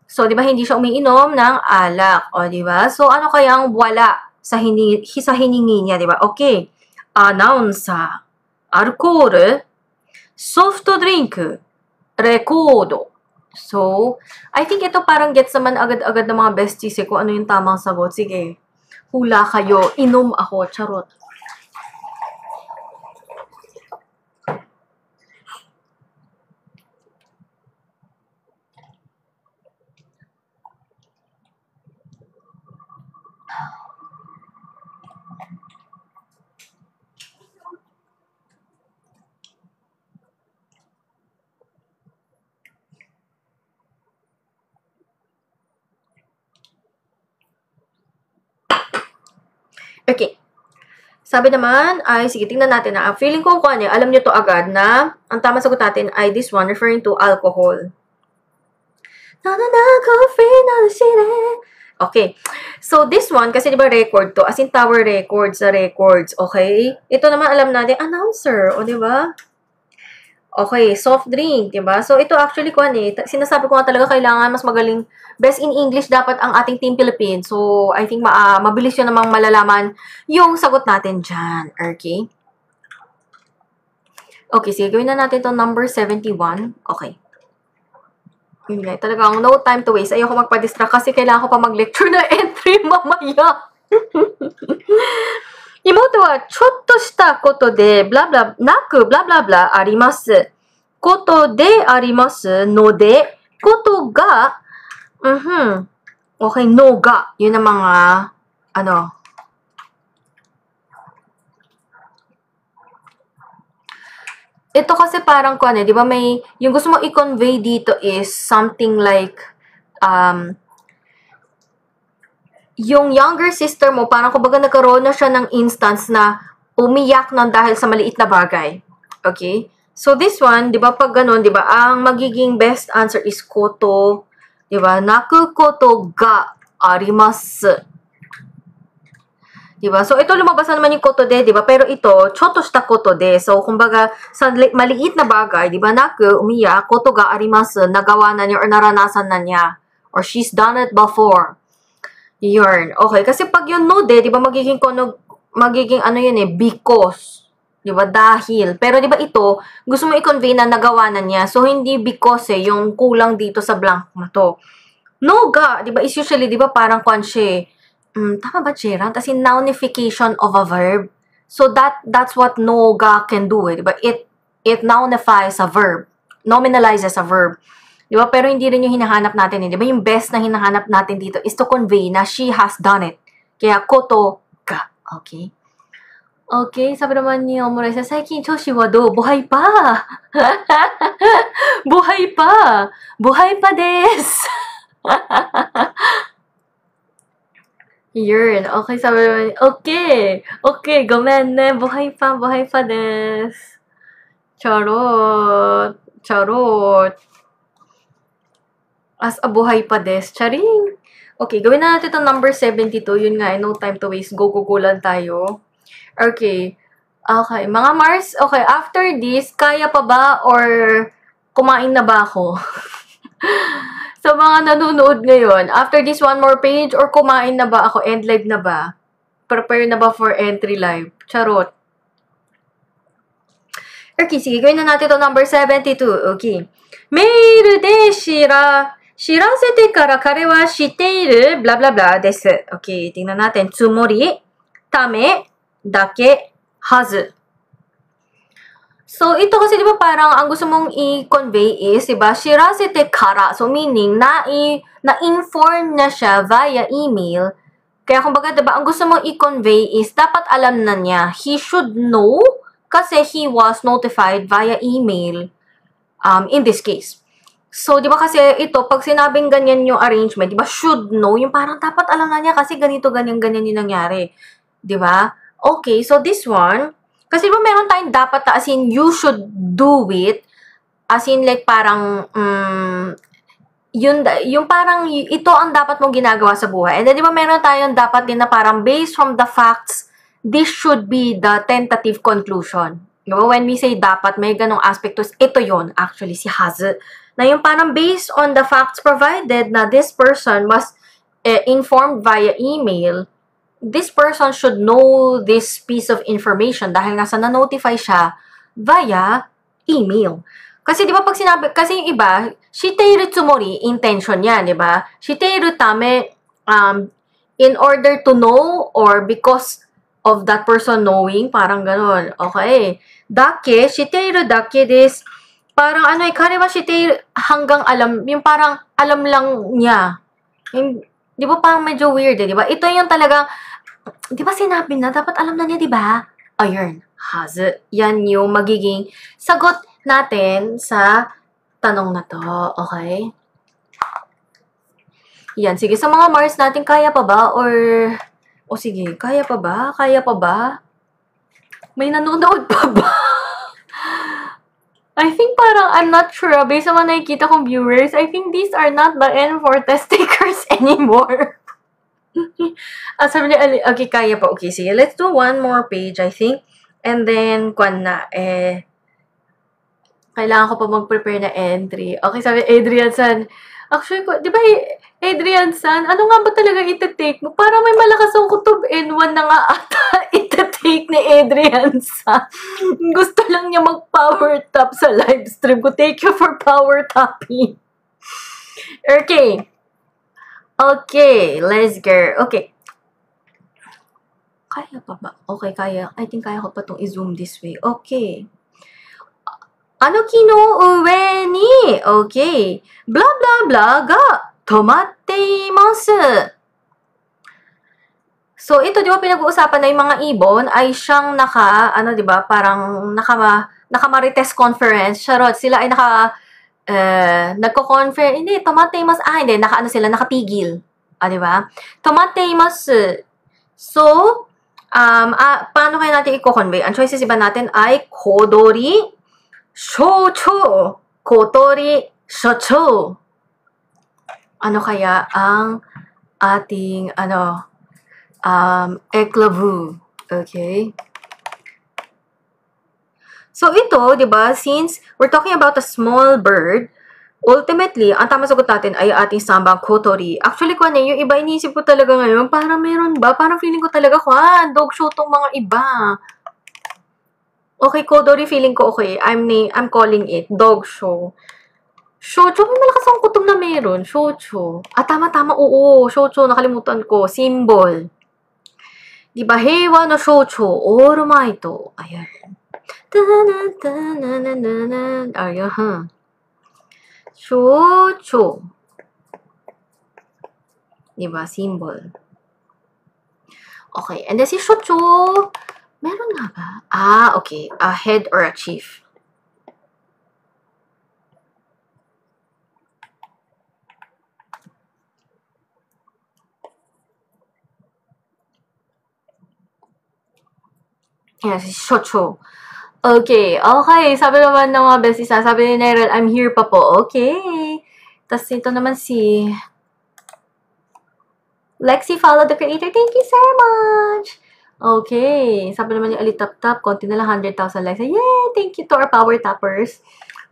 So, di ba, hindi siya umiinom ng alak. O, di ba? So, ano kayang wala sa hiningi niya, di ba? Okay. Announcer, alcohol, soft drink, rekodo. So, I think ito parang gets naman agad-agad ng mga besties kung ano yung tamang sagot. Sige, hula kayo. Inom ako. Charot. Okay. Sabi naman ay, sige, tingnan natin na. Feeling ko kung ano, alam nyo to agad na ang tama sagot natin ay this one, referring to alcohol. Okay. So, this one, kasi di ba record to, as in tower records sa records, okay? Ito naman alam natin, announcer, o di ba? Okay, soft drink, di ba? So, ito actually ko sinasabi ko nga talaga kailangan mas magaling, best in English dapat ang ating Team Philippines. So, I think mabilis yun namang malalaman yung sagot natin dyan. Okay? Okay, sige, gawin na natin itong number 71. Okay. Yun nga, talagang no time to waste. Ayoko magpa-distract kasi kailangan ko pa mag-lecture na entry mamaya. 妹はちょっとしたことで、ブラブラ、なく、ブラブラブラあります。ことでありますので、ことが、okay, no ga. Yun ang mga, ito kasi parang di ba may, yung gusto mo i-convey dito is something like, yung younger sister mo, parang kumbaga nagkaroon na siya ng instance na umiyak ng dahil sa maliit na bagay. Okay? So, this one, di ba, pag ganun, di ba, ang magiging best answer is koto, di ba, naku koto ga arimasu. Di ba? So, ito lumabas na naman yung koto de, di ba, pero ito, choto shita koto de. So, kumbaga, sa maliit na bagay, di ba, naku, umiyak, koto ga arimasu, nagawa na niya or naranasan na niya. Or she's done it before. Yun. Okay. Kasi pag yung no de, di ba, magiging ano yun because. Di ba? Dahil. Pero di ba ito, gusto mo i-convey na nagawa na niya. So, hindi because yung kulang dito sa blank na to. No ga, di ba, is usually, di ba, parang kwanche. Tama ba, Gerald? As in, nounification of a verb. So, that's what no ga can do. Di ba? It nounifies a verb. Nominalizes a verb. Di ba? Pero hindi rin yung hinahanap natin. Di ba? Yung best na hinahanap natin dito is to convey na she has done it. Kaya, koto ga. Okay? Okay, sabi naman ni Omurai sa, Saikin, choshi wa do? Buhay pa! Buhay pa! Buhay pa des! Yun. Okay, sabi naman, okay! Okay, gomen ne. Buhay pa des. Charot. Charot. As a buhay pa des. Charing. Okay, gawin na natin itong number 72. Yun nga, no time to waste. Go lang tayo. Okay. Okay, mga Mars. Okay, after this, kaya pa ba or kumain na ba ako? Sa mga nanonood ngayon, after this one more page or kumain na ba ako? End live na ba? Prepare na ba for entry live? Charot. Okay, sige, gawin na natin itong number 72. Okay. Mail de shirasete kara kare wa shiteiru blah blah blah desu. Okay, tingnan natin. Tsumori, tame, dake, hazu. So, ito kasi, di ba, parang ang gusto mong i-convey is, di ba, shirasete kara. So, meaning, na-inform na siya via email. Kaya, kumbaga, di ba, ang gusto mong i-convey is, dapat alam na niya. He should know kasi he was notified via email in this case. So, di ba kasi ito, pag sinabing ganyan yung arrangement, di ba, should know, yung parang dapat alam na niya kasi ganito, ganyan yung nangyari. Di ba? Okay, so this one, kasi di ba meron tayong dapat as in, you should do it, as in like parang, yung parang, ito ang dapat mong ginagawa sa buhay. And then di ba meron tayong dapat din na parang based from the facts, this should be the tentative conclusion. Di ba? When we say dapat, may ganong aspectos, ito yon actually, si Hazu. Na yung parang based on the facts provided na this person was informed via email, this person should know this piece of information dahil nga sa na-notify siya via email. Kasi di ba pag sinabi, kasi yung iba, shiteiru tsumori, intention yan, di ba? Shiteiru tame, in order to know or because of that person knowing, parang ganun. Okay. Dake, shiteiru dake des, parang kare wa shiteiru, hanggang alam, yung parang alam lang niya. Yung, di ba parang medyo weird, di ba? Ito yung talagang, di ba sinabi na, dapat alam na niya, di ba? Ayun, hazu. Yan yung magiging sagot natin sa tanong na to. Okay? Yan, sige. Sa mga Mars natin, kaya pa ba? Or O sige, kaya pa ba? Kaya pa ba? May nanonood pa ba? I think parang, I'm not sure, based on mga nakikita kong viewers, I think these are not the N4 test takers anymore. Sabi niya, okay, kaya pa. Okay, sige, let's do one more page, I think. And then, kailangan ko pa mag-prepare na entry. Okay, sabi, Adrian San. Actually, di ba, Adrian San, ano nga ba talaga iti-take mo? Para may malakas ang kutob N1 na nga ata iti-take ni Adrian San. Gusto lang niya mag-power tap sa live stream ko. Thank you for power tapping. Okay. Okay, let's go. Okay. Kaya pa ba? Okay, kaya. I think kaya ko pa itong i-zoom this way. Okay. Ano ue ni, okay, blah blah blah ga tomatte imasu. So, ito, di ba, pinag-uusapan na yung mga ibon ay siyang di ba, parang naka-marites conference. Charot, sila ay nagko-conference, hindi, tomatte imasu, hindi, nakatigil. Di ba? Tomatte imasu. So, paano kaya natin i-convey? Ang choices iba natin ay kodori, shocho, kotori, shocho. Ano kaya ang ating, eklavu? Okay? So, ito, di ba, since we're talking about a small bird, ultimately, ang tamang sagot natin ay ating sambang kotori. Actually, yung iba, iniisip ko talaga ngayon, parang meron ba? Parang feeling ko talaga, dog show tong mga iba. Okay, kodori, feeling ko okay. I'm calling it dog show. Shoujo, may malakas akong kutob na meron. Shoujo. Tama, oo. Shoujo, nakalimutan ko. Symbol. Diba, heiwa no shoujo, all might. Ayan. Ayan. Shoujo. Diba, symbol. Okay, and then si shoujo, meron nga ba? Okay. A head or a chief. Yan, si shocho. Okay. Sabi naman ng mga besties, sabi ni Nerel, I'm here pa po. Okay. Tapos ito naman si Lexi, follow the creator. Thank you so much. Okay. Sabi naman ni Ali Tap, konti na lang 100,000 likes. Yay! Thank you to our power tappers.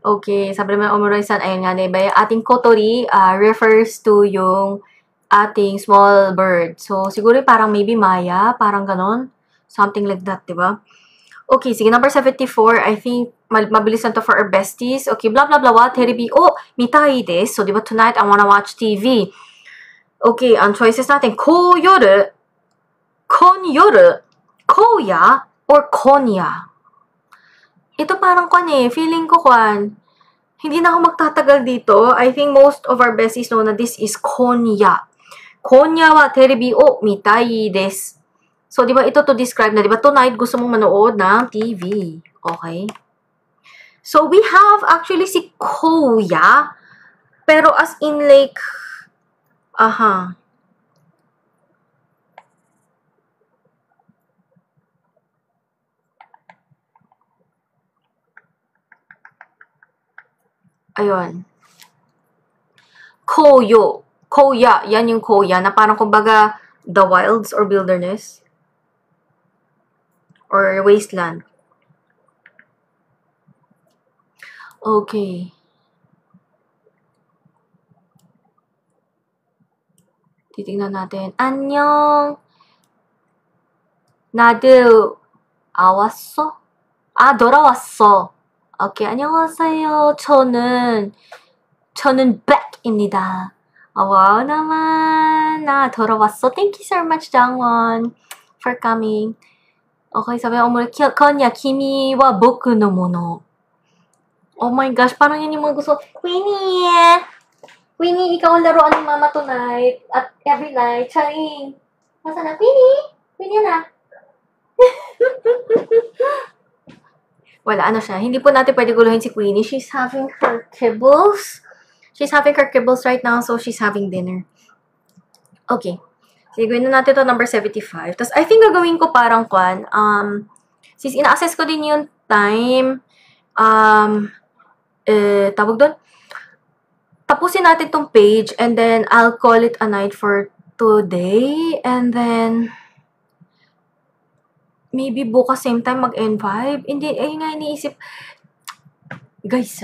Okay. Sabi naman Omoroy-san, ayun nga, diba? Ating kotori refers to yung ating small bird. So, siguro parang maybe Maya, parang ganon. Something like that, diba? Okay, sige, number 74. I think mabilis na to for our besties. Okay, blah, blah, blah, what? Terebi, mitai desu. So, diba, tonight, I wanna watch TV. Okay, ang choices natin, koyoru, konyoru, koya, or konya. Ito parang feeling ko hindi na ako magtatagal dito. I think most of our besties know na this is konya. Konya wa terebi o mitai desu. So, di ba, ito to describe na, di ba, tonight gusto mong manood ng TV. Okay? So, we have actually si Koya, pero as in like, ayun. Koyo. Koya. Yan yung Koya, na parang kumbaga, the wilds or wilderness. Or wasteland. Okay. Titingnan natin. Annyeong. 나도 왔어? 돌아왔어. Okay, 안녕하세요. 저는 back입니다. Wow naman. 돌아왔어. Thank you so much, Jangwon, for coming. Okay, sabi mo, Konya, kimi wa boku no mono. Oh my gosh, parang yun yung mga gusto. Queenie, ikaw ang laruan ng mama tonight at every night. Charing. Nasaan na? Queenie na. Wala, siya. Hindi po natin pwede guluhin si Queenie. She's having her kibbles. She's having her kibbles right now, so she's having dinner. Okay. Sige, gawin na natin to number 75. Tapos, I think gagawin ko parang kwan, since ina-assess ko din yung time, tawag doon, tapusin natin tong page, and then, I'll call it a night for today, and then, maybe bukas same time mag-N5. Hindi, nga iniisip, guys,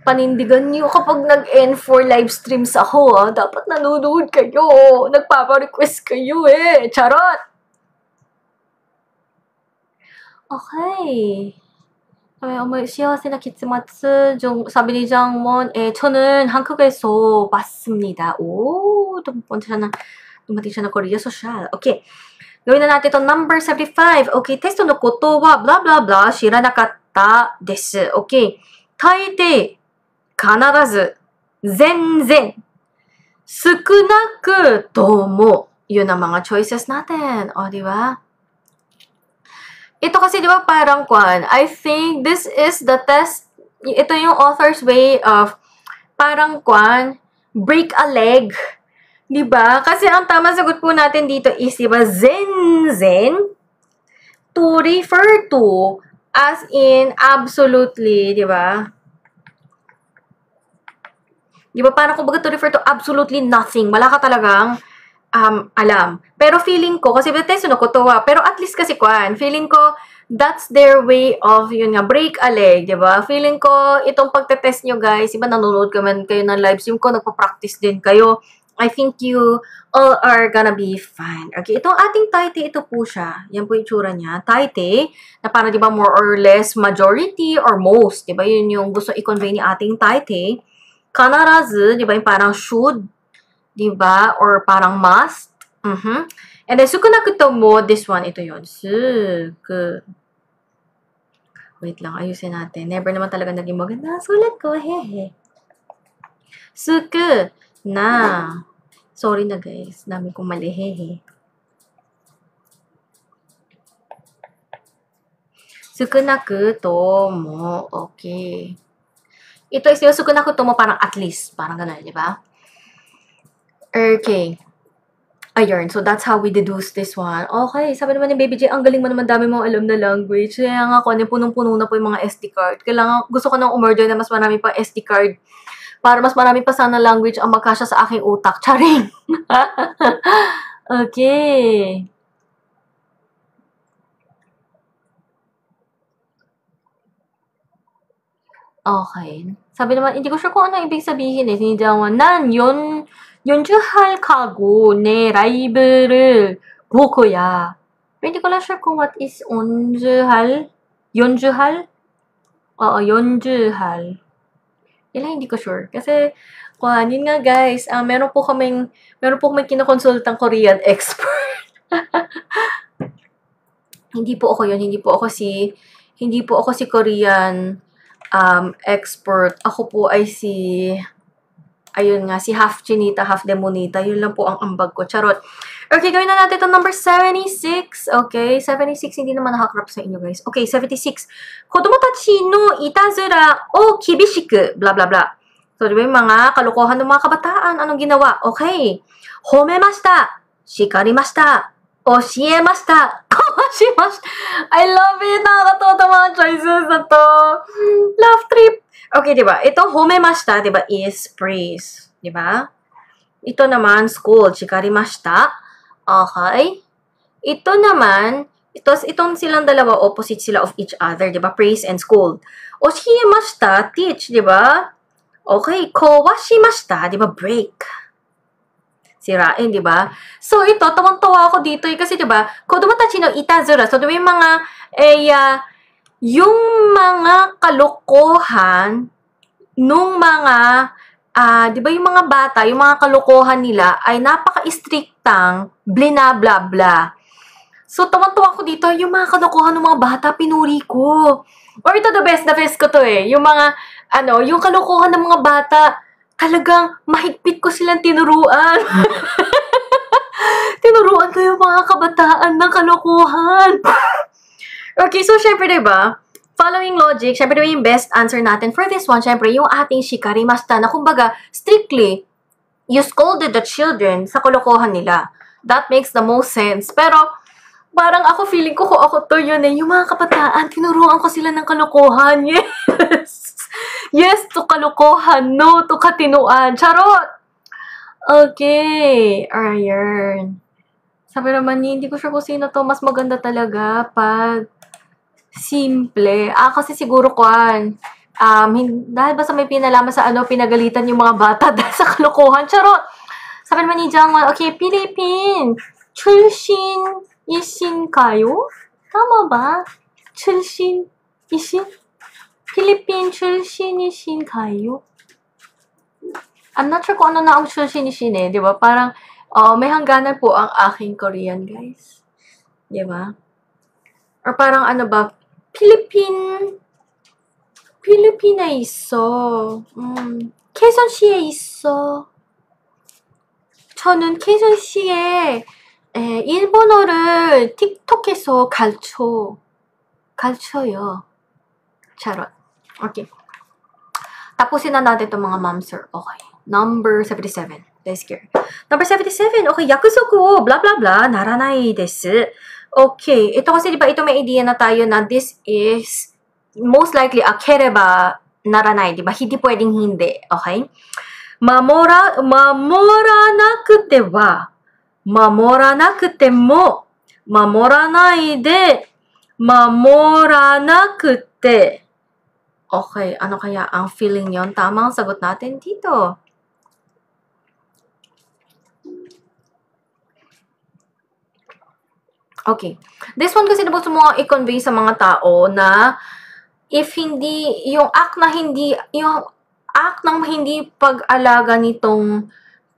panindigan niyo kapag nag-N4 live streams ako, dapat nanonood kayo. Nagpapa-request kayo Charot! Okay.幸せな結末중 sabi ni Jangwon, 저는 한국에서 봤습니다. 오, dumating siya na Korea Social. Okay. Gawin na natin ito. Number 75. Okay. Testo no koto wa blah blah blah shiranakatta desu. Okay. 大抵必ず、全然、少なくとも, yun ang mga choices natin. O, di ba? Ito kasi, di ba, parang kwan, I think this is the test, ito yung author's way of, parang kwan, break a leg. Di ba? Kasi ang tamang sagot po natin dito is, di ba, zen, to refer to, as in, absolutely, di ba? Di ba, parang kumbaga to refer to absolutely nothing. Wala ka talagang alam. Pero feeling ko, kasi beteso no kotowa, pero at least kasi kwan, feeling ko, that's their way of, yun nga, break a leg, di ba? Feeling ko, itong pagtetest nyo guys, iba nanonood kayo ng live stream ko, nagpa-practice din kayo. I think you all are gonna be fine. Okay, itong ating taite, ito po siya. Yan po yung tsura niya. Taite, na parang di ba more or less majority or most, di ba? Yun yung gusto i-convey ni ating taite. Kanarazu, di ba, yung parang should, di ba, or parang must. And then, sukunakuto mo, this one, ito yun. Wait lang, ayusin natin. Never naman talaga naging maganda. Sulat ko, hehe. Suku na. Sorry na, guys. Dami kong mali, hehe. Sukunakuto mo. Okay. Ito is yung sukunakuto mo parang at least. Parang gano'n, di ba? Okay. Ayun. So, that's how we deduce this one. Okay. Sabi naman ni Baby J, ang galing mo naman, dami mong alam na language. Kaya nga ako, punong-puno na po yung mga SD card. Kailangan, gusto ko nang umorder na mas marami pa SD card. Para mas marami pa sana language ang magkasya sa aking utak. Charing! Okay. Okay. Sabi naman, hindi ko sure kung ano ibig sabihin ni Jangwon. 난 연주할 거고 내 라이브를 볼 거야. hindi ko lang sure kung what is 연주할? 연주할? Oo, 연주할. Yan lang hindi ko sure. Kasi, yun nga guys, meron po kaming kinokonsultang Korean expert. Hindi po ako yun. Hindi po ako si Korean expert. Ako po ay ayun nga, si half chinita, half demonita. Yun lang po ang ambag ko. Charot. Okay, gawin na natin itong number 76. Okay, 76, hindi naman nakakrap sa inyo, guys. Okay, 76. Kodomotachi no itazura o kibishiku, blah, blah, blah. So, di ba yung mga kalokohan ng mga kabataan? Anong ginawa? Okay. Homemashita. Shikarimashita. Oshiemashita. Kawashimashita. I love it. Nakakatawa itong mga choices na to. Love trip. Okay, diba? Itong homemashita, diba, is praise. Diba? Ito naman, school. Shikarimashita. Okay. Ito naman, itong silang dalawa, opposite sila of each other. Diba? Praise and school. Oshiemashita, teach. Diba? Okay. Kawashimashita, diba? Break. Sirain, di ba? So, ito, tawang-tawa ako dito kasi, di ba, kodomotachi no itazura. So, di ba yung mga kalokohan nung mga, di ba yung mga bata, yung mga kalokohan nila ay napaka-istriktang bla-bla-bla. So, tawang-tawa ako dito, yung mga kalokohan ng mga bata, pinuri ko. Or ito, the best ko to yung mga, yung kalokohan ng mga bata, talagang mahigpit ko silang tinuruan. Tinuruan ko yung mga kabataan ng kalokohan. Okay, so syempre, diba, following logic, syempre, diba, yung best answer natin for this one, syempre, yung ating shikarimashita na kumbaga, strictly, you scolded the children sa kalokohan nila. That makes the most sense. Pero, parang ako, feeling ko kung ako to yun eh. Yung mga kabataan, tinuruan ko sila ng kalokohan. Yes! Yes to kalokohan. No to katinuan. Charot! Okay. Ayan. Sabi naman niya, hindi ko sure kung sino to. Mas maganda talaga pag simple. Kasi siguro kwan. Dahil ba sa may pinalaman sa pinagalitan yung mga bata dahil sa kalokohan. Charot! Sabi naman ni Jangwon, okay, Philippine 출신이신가요? Tama ba? Philippine 출신이신가요? I'm not sure kung ano na ang 출신이신 eh, di ba? Parang, may hangganan po ang aking Korean, guys. Di ba? Or parang ano ba? 필리핀에 있어. 케이선시에 있어. 저는 케이선시에 일본어를 틱톡에서 가르쳐요. Charot. Okay. Tapusin na natin itong mga mamsir. Okay. Number 77. Let's go. Number 77. Okay. Yakusoku blah blah blah naranai desu. Okay. Ito kasi diba ito may idea na tayo na this is most likely akereba naranai. Diba? Hindi pwedeng hindi. Okay? Mamora nakute wa mamoranakute mo mamoranai de mamoranakute. Okay, ano kaya ang feeling yon? Tama ang sagot natin dito. Okay. This one kasi gusto mo i-convey sa mga tao na if hindi, yung act ng hindi pag-alaga nitong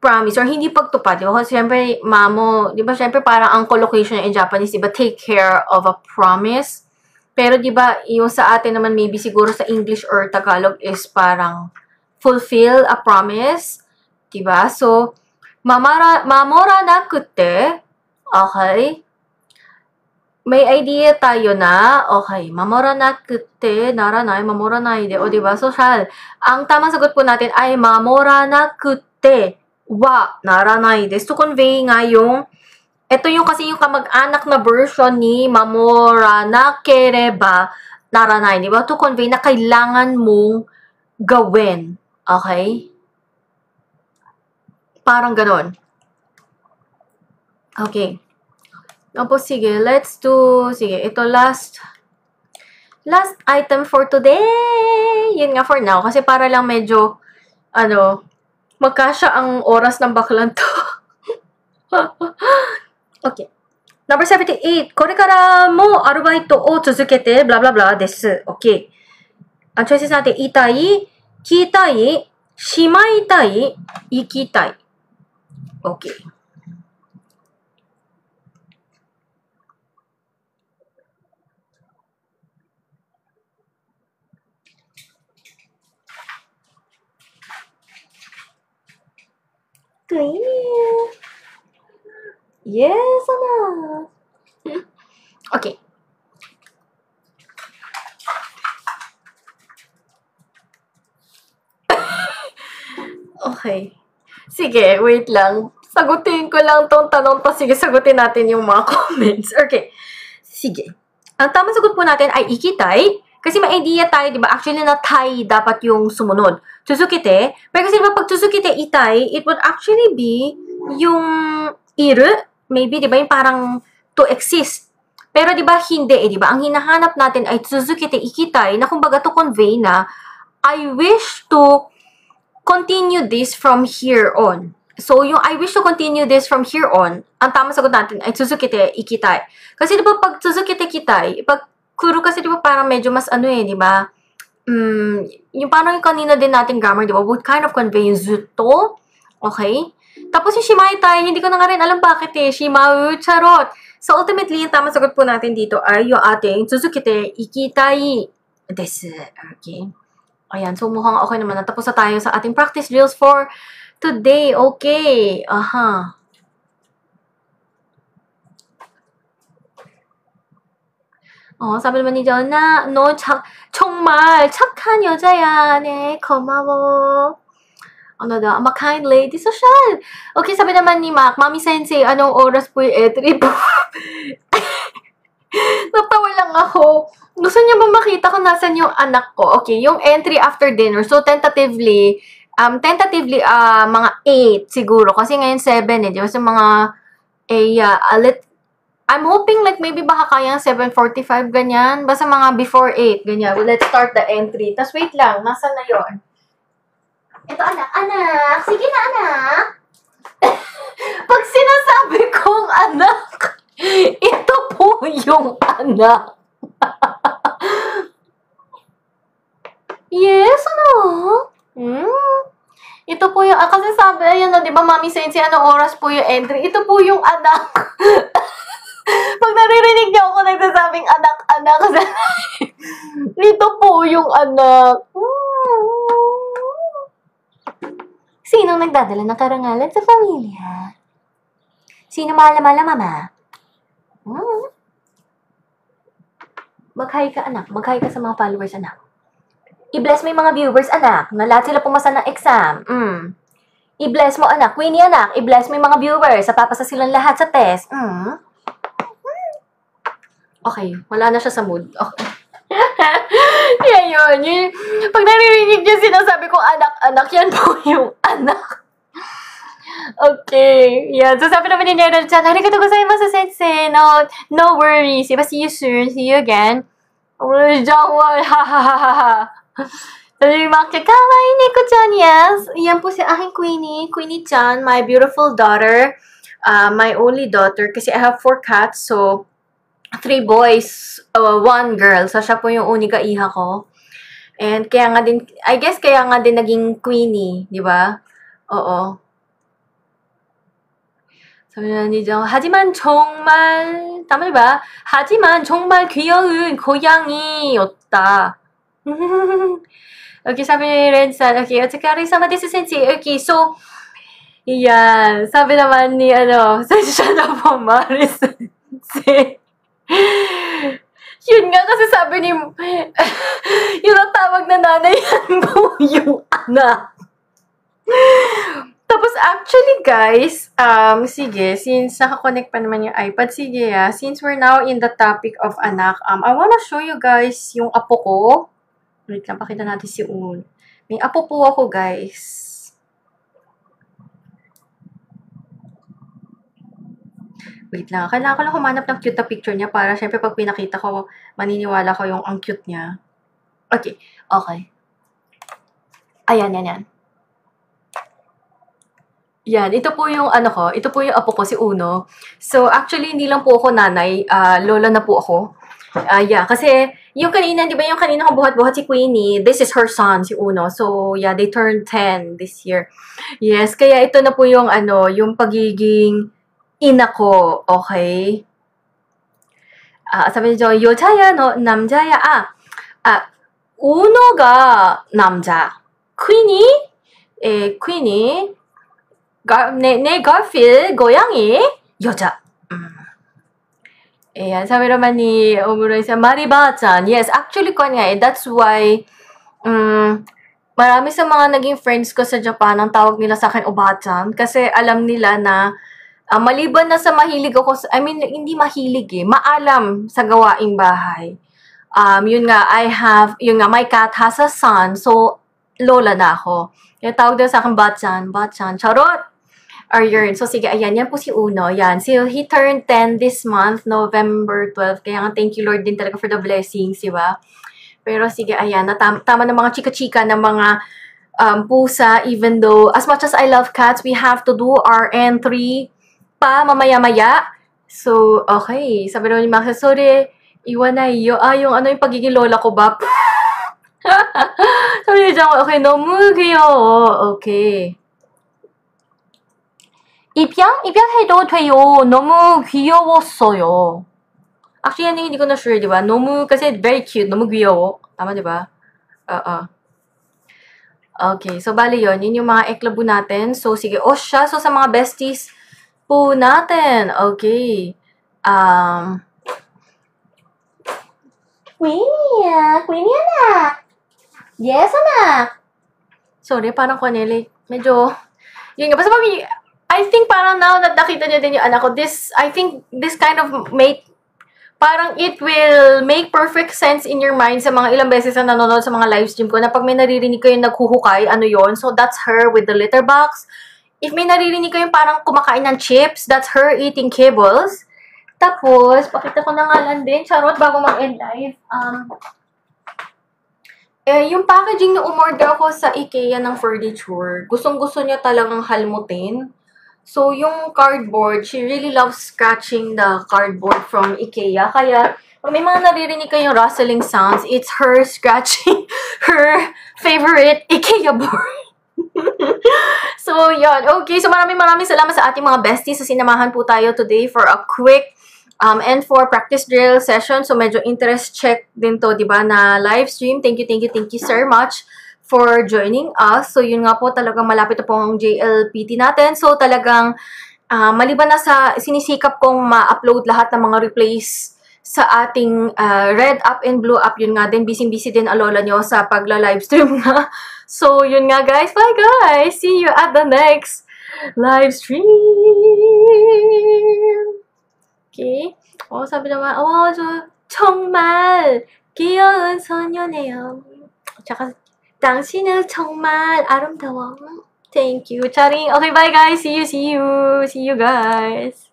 promise or hindi pagtupad, di ba? Kasi syempre, mamo, di ba, syempre parang ang collocation in Japanese, di ba, take care of a promise. Pero di ba, yung sa atin naman maybe siguro sa English or Tagalog is parang fulfill a promise, di ba? So, mamoranakute, okay? May idea tayo na, okay, mamoranakute, naranai, mamoranai de, o diba, social. Ang tamang sagot po natin ay mamoranakute wa naranai de. So, convey nga yung, ito yung kasi yung kamag-anak na version ni mamoranakereba naranai, diba? To convey na kailangan mong gawin. Okay? Parang ganon. Okay. Tapos, sige, let's do, sige, ito last item for today. Yun nga for now, kasi para lang medyo, magkasya ang oras ng baklan to. Okay. Number 78. これからもアルバイトを続けて、blah blah blah です。Okay. Ang choices natin, いたい、聞いたい、しまいたい、行きたい。Okay. Yes, Anna. Okay. Okay. Sige, wait lang. Sagutin ko lang tong tanong to. Sige, sagutin natin yung mga comments. Okay. Sige. Ang tamang sagot po natin ay ikitai. Kasi may idea tayo, di ba? Actually, na tai dapat yung sumunod. Tsuzukite. Pero kasi di ba pag tsuzukite itai, it would actually be yung iru. Maybe, di ba? Yung parang to exist. Pero di ba hindi eh, di ba? Ang hinahanap natin ay tsuzukite ikitai na kumbaga to convey na I wish to continue this from here on. So, yung I wish to continue this from here on, ang tamang sagot natin ay tsuzukite ikitai. Kasi di ba pag tsuzukite ikitai, pag kuro kasi di ba parang medyo mas di ba? Yung parang yung kanina din natin grammar, di ba? Would kind of convey yung zuto. Okay? Tapos yung shimaitai, hindi ko na nga rin alam bakit eh. Shimau, charot. So, ultimately, yung tamang sagot po natin dito ay yung ating tsuzukite ikitai desu. Okay? Ayan. So, mukhang okay naman. Natapos na tayo sa ating practice drills for today. Okay. Aha. 사비 나man ni Jonah, 너 정말 착한 여자야. 네, 고마워. Ano daw? I'm a kind lady. Social. Okay, sabi naman ni Mac, Mami Sensei, anong oras po yung entry po? Natawa lang ako. Gusto niya ba makita kung nasan yung anak ko? Okay, yung entry after dinner. So, tentatively, mga 8 siguro. Kasi ngayon 7 eh. Di ba? So, mga, I'm hoping like maybe baka kayang 7:45 ganyan. Basta mga before 8 ganyan. Well, let's start the entry. Tapos wait lang, nasan na yon? Ito anak, anak. Sige na anak. Pag sinasabi kong anak, ito po yung anak. Yes, ano? Ito po yung, kasi sabi, ayun o, di ba, Mami Sensei, anong oras po yung entry? Ito po yung anak. Pag naririnig niyo ako nagsasabing anak-anak, ito po yung anak. Sinong nagdadala ng karangalan sa pamilya? Sino mahal-mahal, mama? Mag-hi ka, anak. Mag-hi ka sa mga followers, anak. I-bless mo yung mga viewers, anak, na lahat sila pumasa ng exam. I-bless mo, anak. Queenie, anak. I-bless mo yung mga viewers. Sa papasa silang lahat sa test. Okay. Wala na siya sa mood. Okay. Yan yun. Pag naririnig niyo sinasabi ko, anak, yan po yung anak. Okay. Yan. So, sabi naman ni Nero-chan, arigatou gozaimasu, sensei. No worries. See you soon. See you again. Sabi mga kawaii neko-chan, yes. Yan po si aking Queenie. Queenie-chan, my beautiful daughter. My only daughter. Kasi I have 4 cats. So, 3 boys, 1 girl. So, siya po yung unika iha ko. And kaya nga din, I guess kaya nga din naging Queenie. Di ba? Oo. Sabi na ni Jung, 하지만 정말, tama diba? 하지만 정말 귀여운 고양이였다. Okay, sabi ni Rensan, okay, otsukare-sama desu, sensei. Okay, so, yan, sabi naman ni, sensya na po, Mari sensei. Yun nga, kasi sabi ni, yung natawag na nanay, yan po yung anak. Tapos, actually, guys, sige, since nakakonect pa naman yung iPad, sige, since we're now in the topic of anak, I wanna show you guys yung apo ko. Wait lang, pakita natin si Un. May apo po ako, guys. Wait lang, kailangan ko lang humanap ng cute na picture niya para syempre pag pinakita ko, maniniwala ko yung ang cute niya. Okay. Ayan. Yan, ito po yung ito po yung apo ko, si Uno. So, actually, hindi lang po ako nanay, lola na po ako. Kasi, yung kanina, di ba yung kanina kong buhat-buhat si Queenie, this is her son, si Uno. So, yeah, they turned 10 this year. Yes, kaya ito na po yung yung pagiging ina ko, okay? sabi niyo, 여자야, 남자야, Uno가 남자. Queenie, 내 Garfield, 고양이, 여자. Ayan, sabi naman ni Omuroy sa Mariba-chan. Yes, actually, that's why, marami sa mga naging friends ko sa Japan, ang tawag nila sa akin, Oba-chan. Kasi alam nila na, maliban na sa mahilig ako, hindi mahilig maalam sa gawaing bahay. Yun nga, my cat has a son, so, lola na ako. Kaya tawag daw sa akin, Bachan, charot! So, sige, ayan, yan po si Uno, yan. So, he turned 10 this month, November 12, kaya nga, thank you Lord din talaga for the blessings, diba? Pero, sige, ayan, tama ng mga chika-chika ng mga pusa, even though, as much as I love cats, we have to do our entry pa, mamaya-maya. So, okay, sabi naman ni Max, sorry, iwanay yo, yung pagiging lola ko ba? sabi niya dyan, okay, 너무 귀여워, okay. 입양해도 돼요. 너무 귀여웠어요. Actually, hindi ko na sure, di ba? kasi very cute. 너무 귀여워. Tama, di ba? Okay, so bali yun. Yun yung mga eklabo natin. So, sige. Siya. So, sa mga besties po natin. Okay. Queenie, anak. Yes, anak. Sorry, parang Cornelia. medyo, yun nga, basta I think parang now that nakita niyo din yung anak ko, I think this kind of parang it will make perfect sense in your mind sa mga ilang beses na nanonood sa mga live stream ko na pag may naririnig kayo naghuhukay, ano yon. So, that's her with the litter box. If may naririnig kayo parang kumakain ng chips, that's her eating kibbles. Tapos, pakita ko na nga lang din, charot, bago mag-end live. Yung packaging na umorder ako sa IKEA ng furniture, gustong-gusto niya talagang halmutin. So, yung cardboard, she really loves scratching the cardboard from IKEA. Kaya, pag may mga naririnig kayong rustling sounds, it's her scratching her favorite IKEA board. So, yun. Okay, so maraming salamat sa ating mga besties. So, sinamahan po tayo today for a quick N4 practice drill session. So, medyo interest check din to, di ba, na live stream. Thank you so much for joining us. So, yun nga po, talagang malapit na po ang JLPT natin. So, talagang maliban na sa sinisikap kong ma-upload lahat ng mga replays sa ating red up and blue up, yun nga din, busy din ang lola nyo sa pagla-livestream nga. So, yun nga guys. Bye guys! See you at the next live stream! Okay? 사비 나와. 정말 귀여운 소녀네요. 잠깐, 당신은 정말 아름다워. Thank you, Charing. Okay, bye guys. See you guys.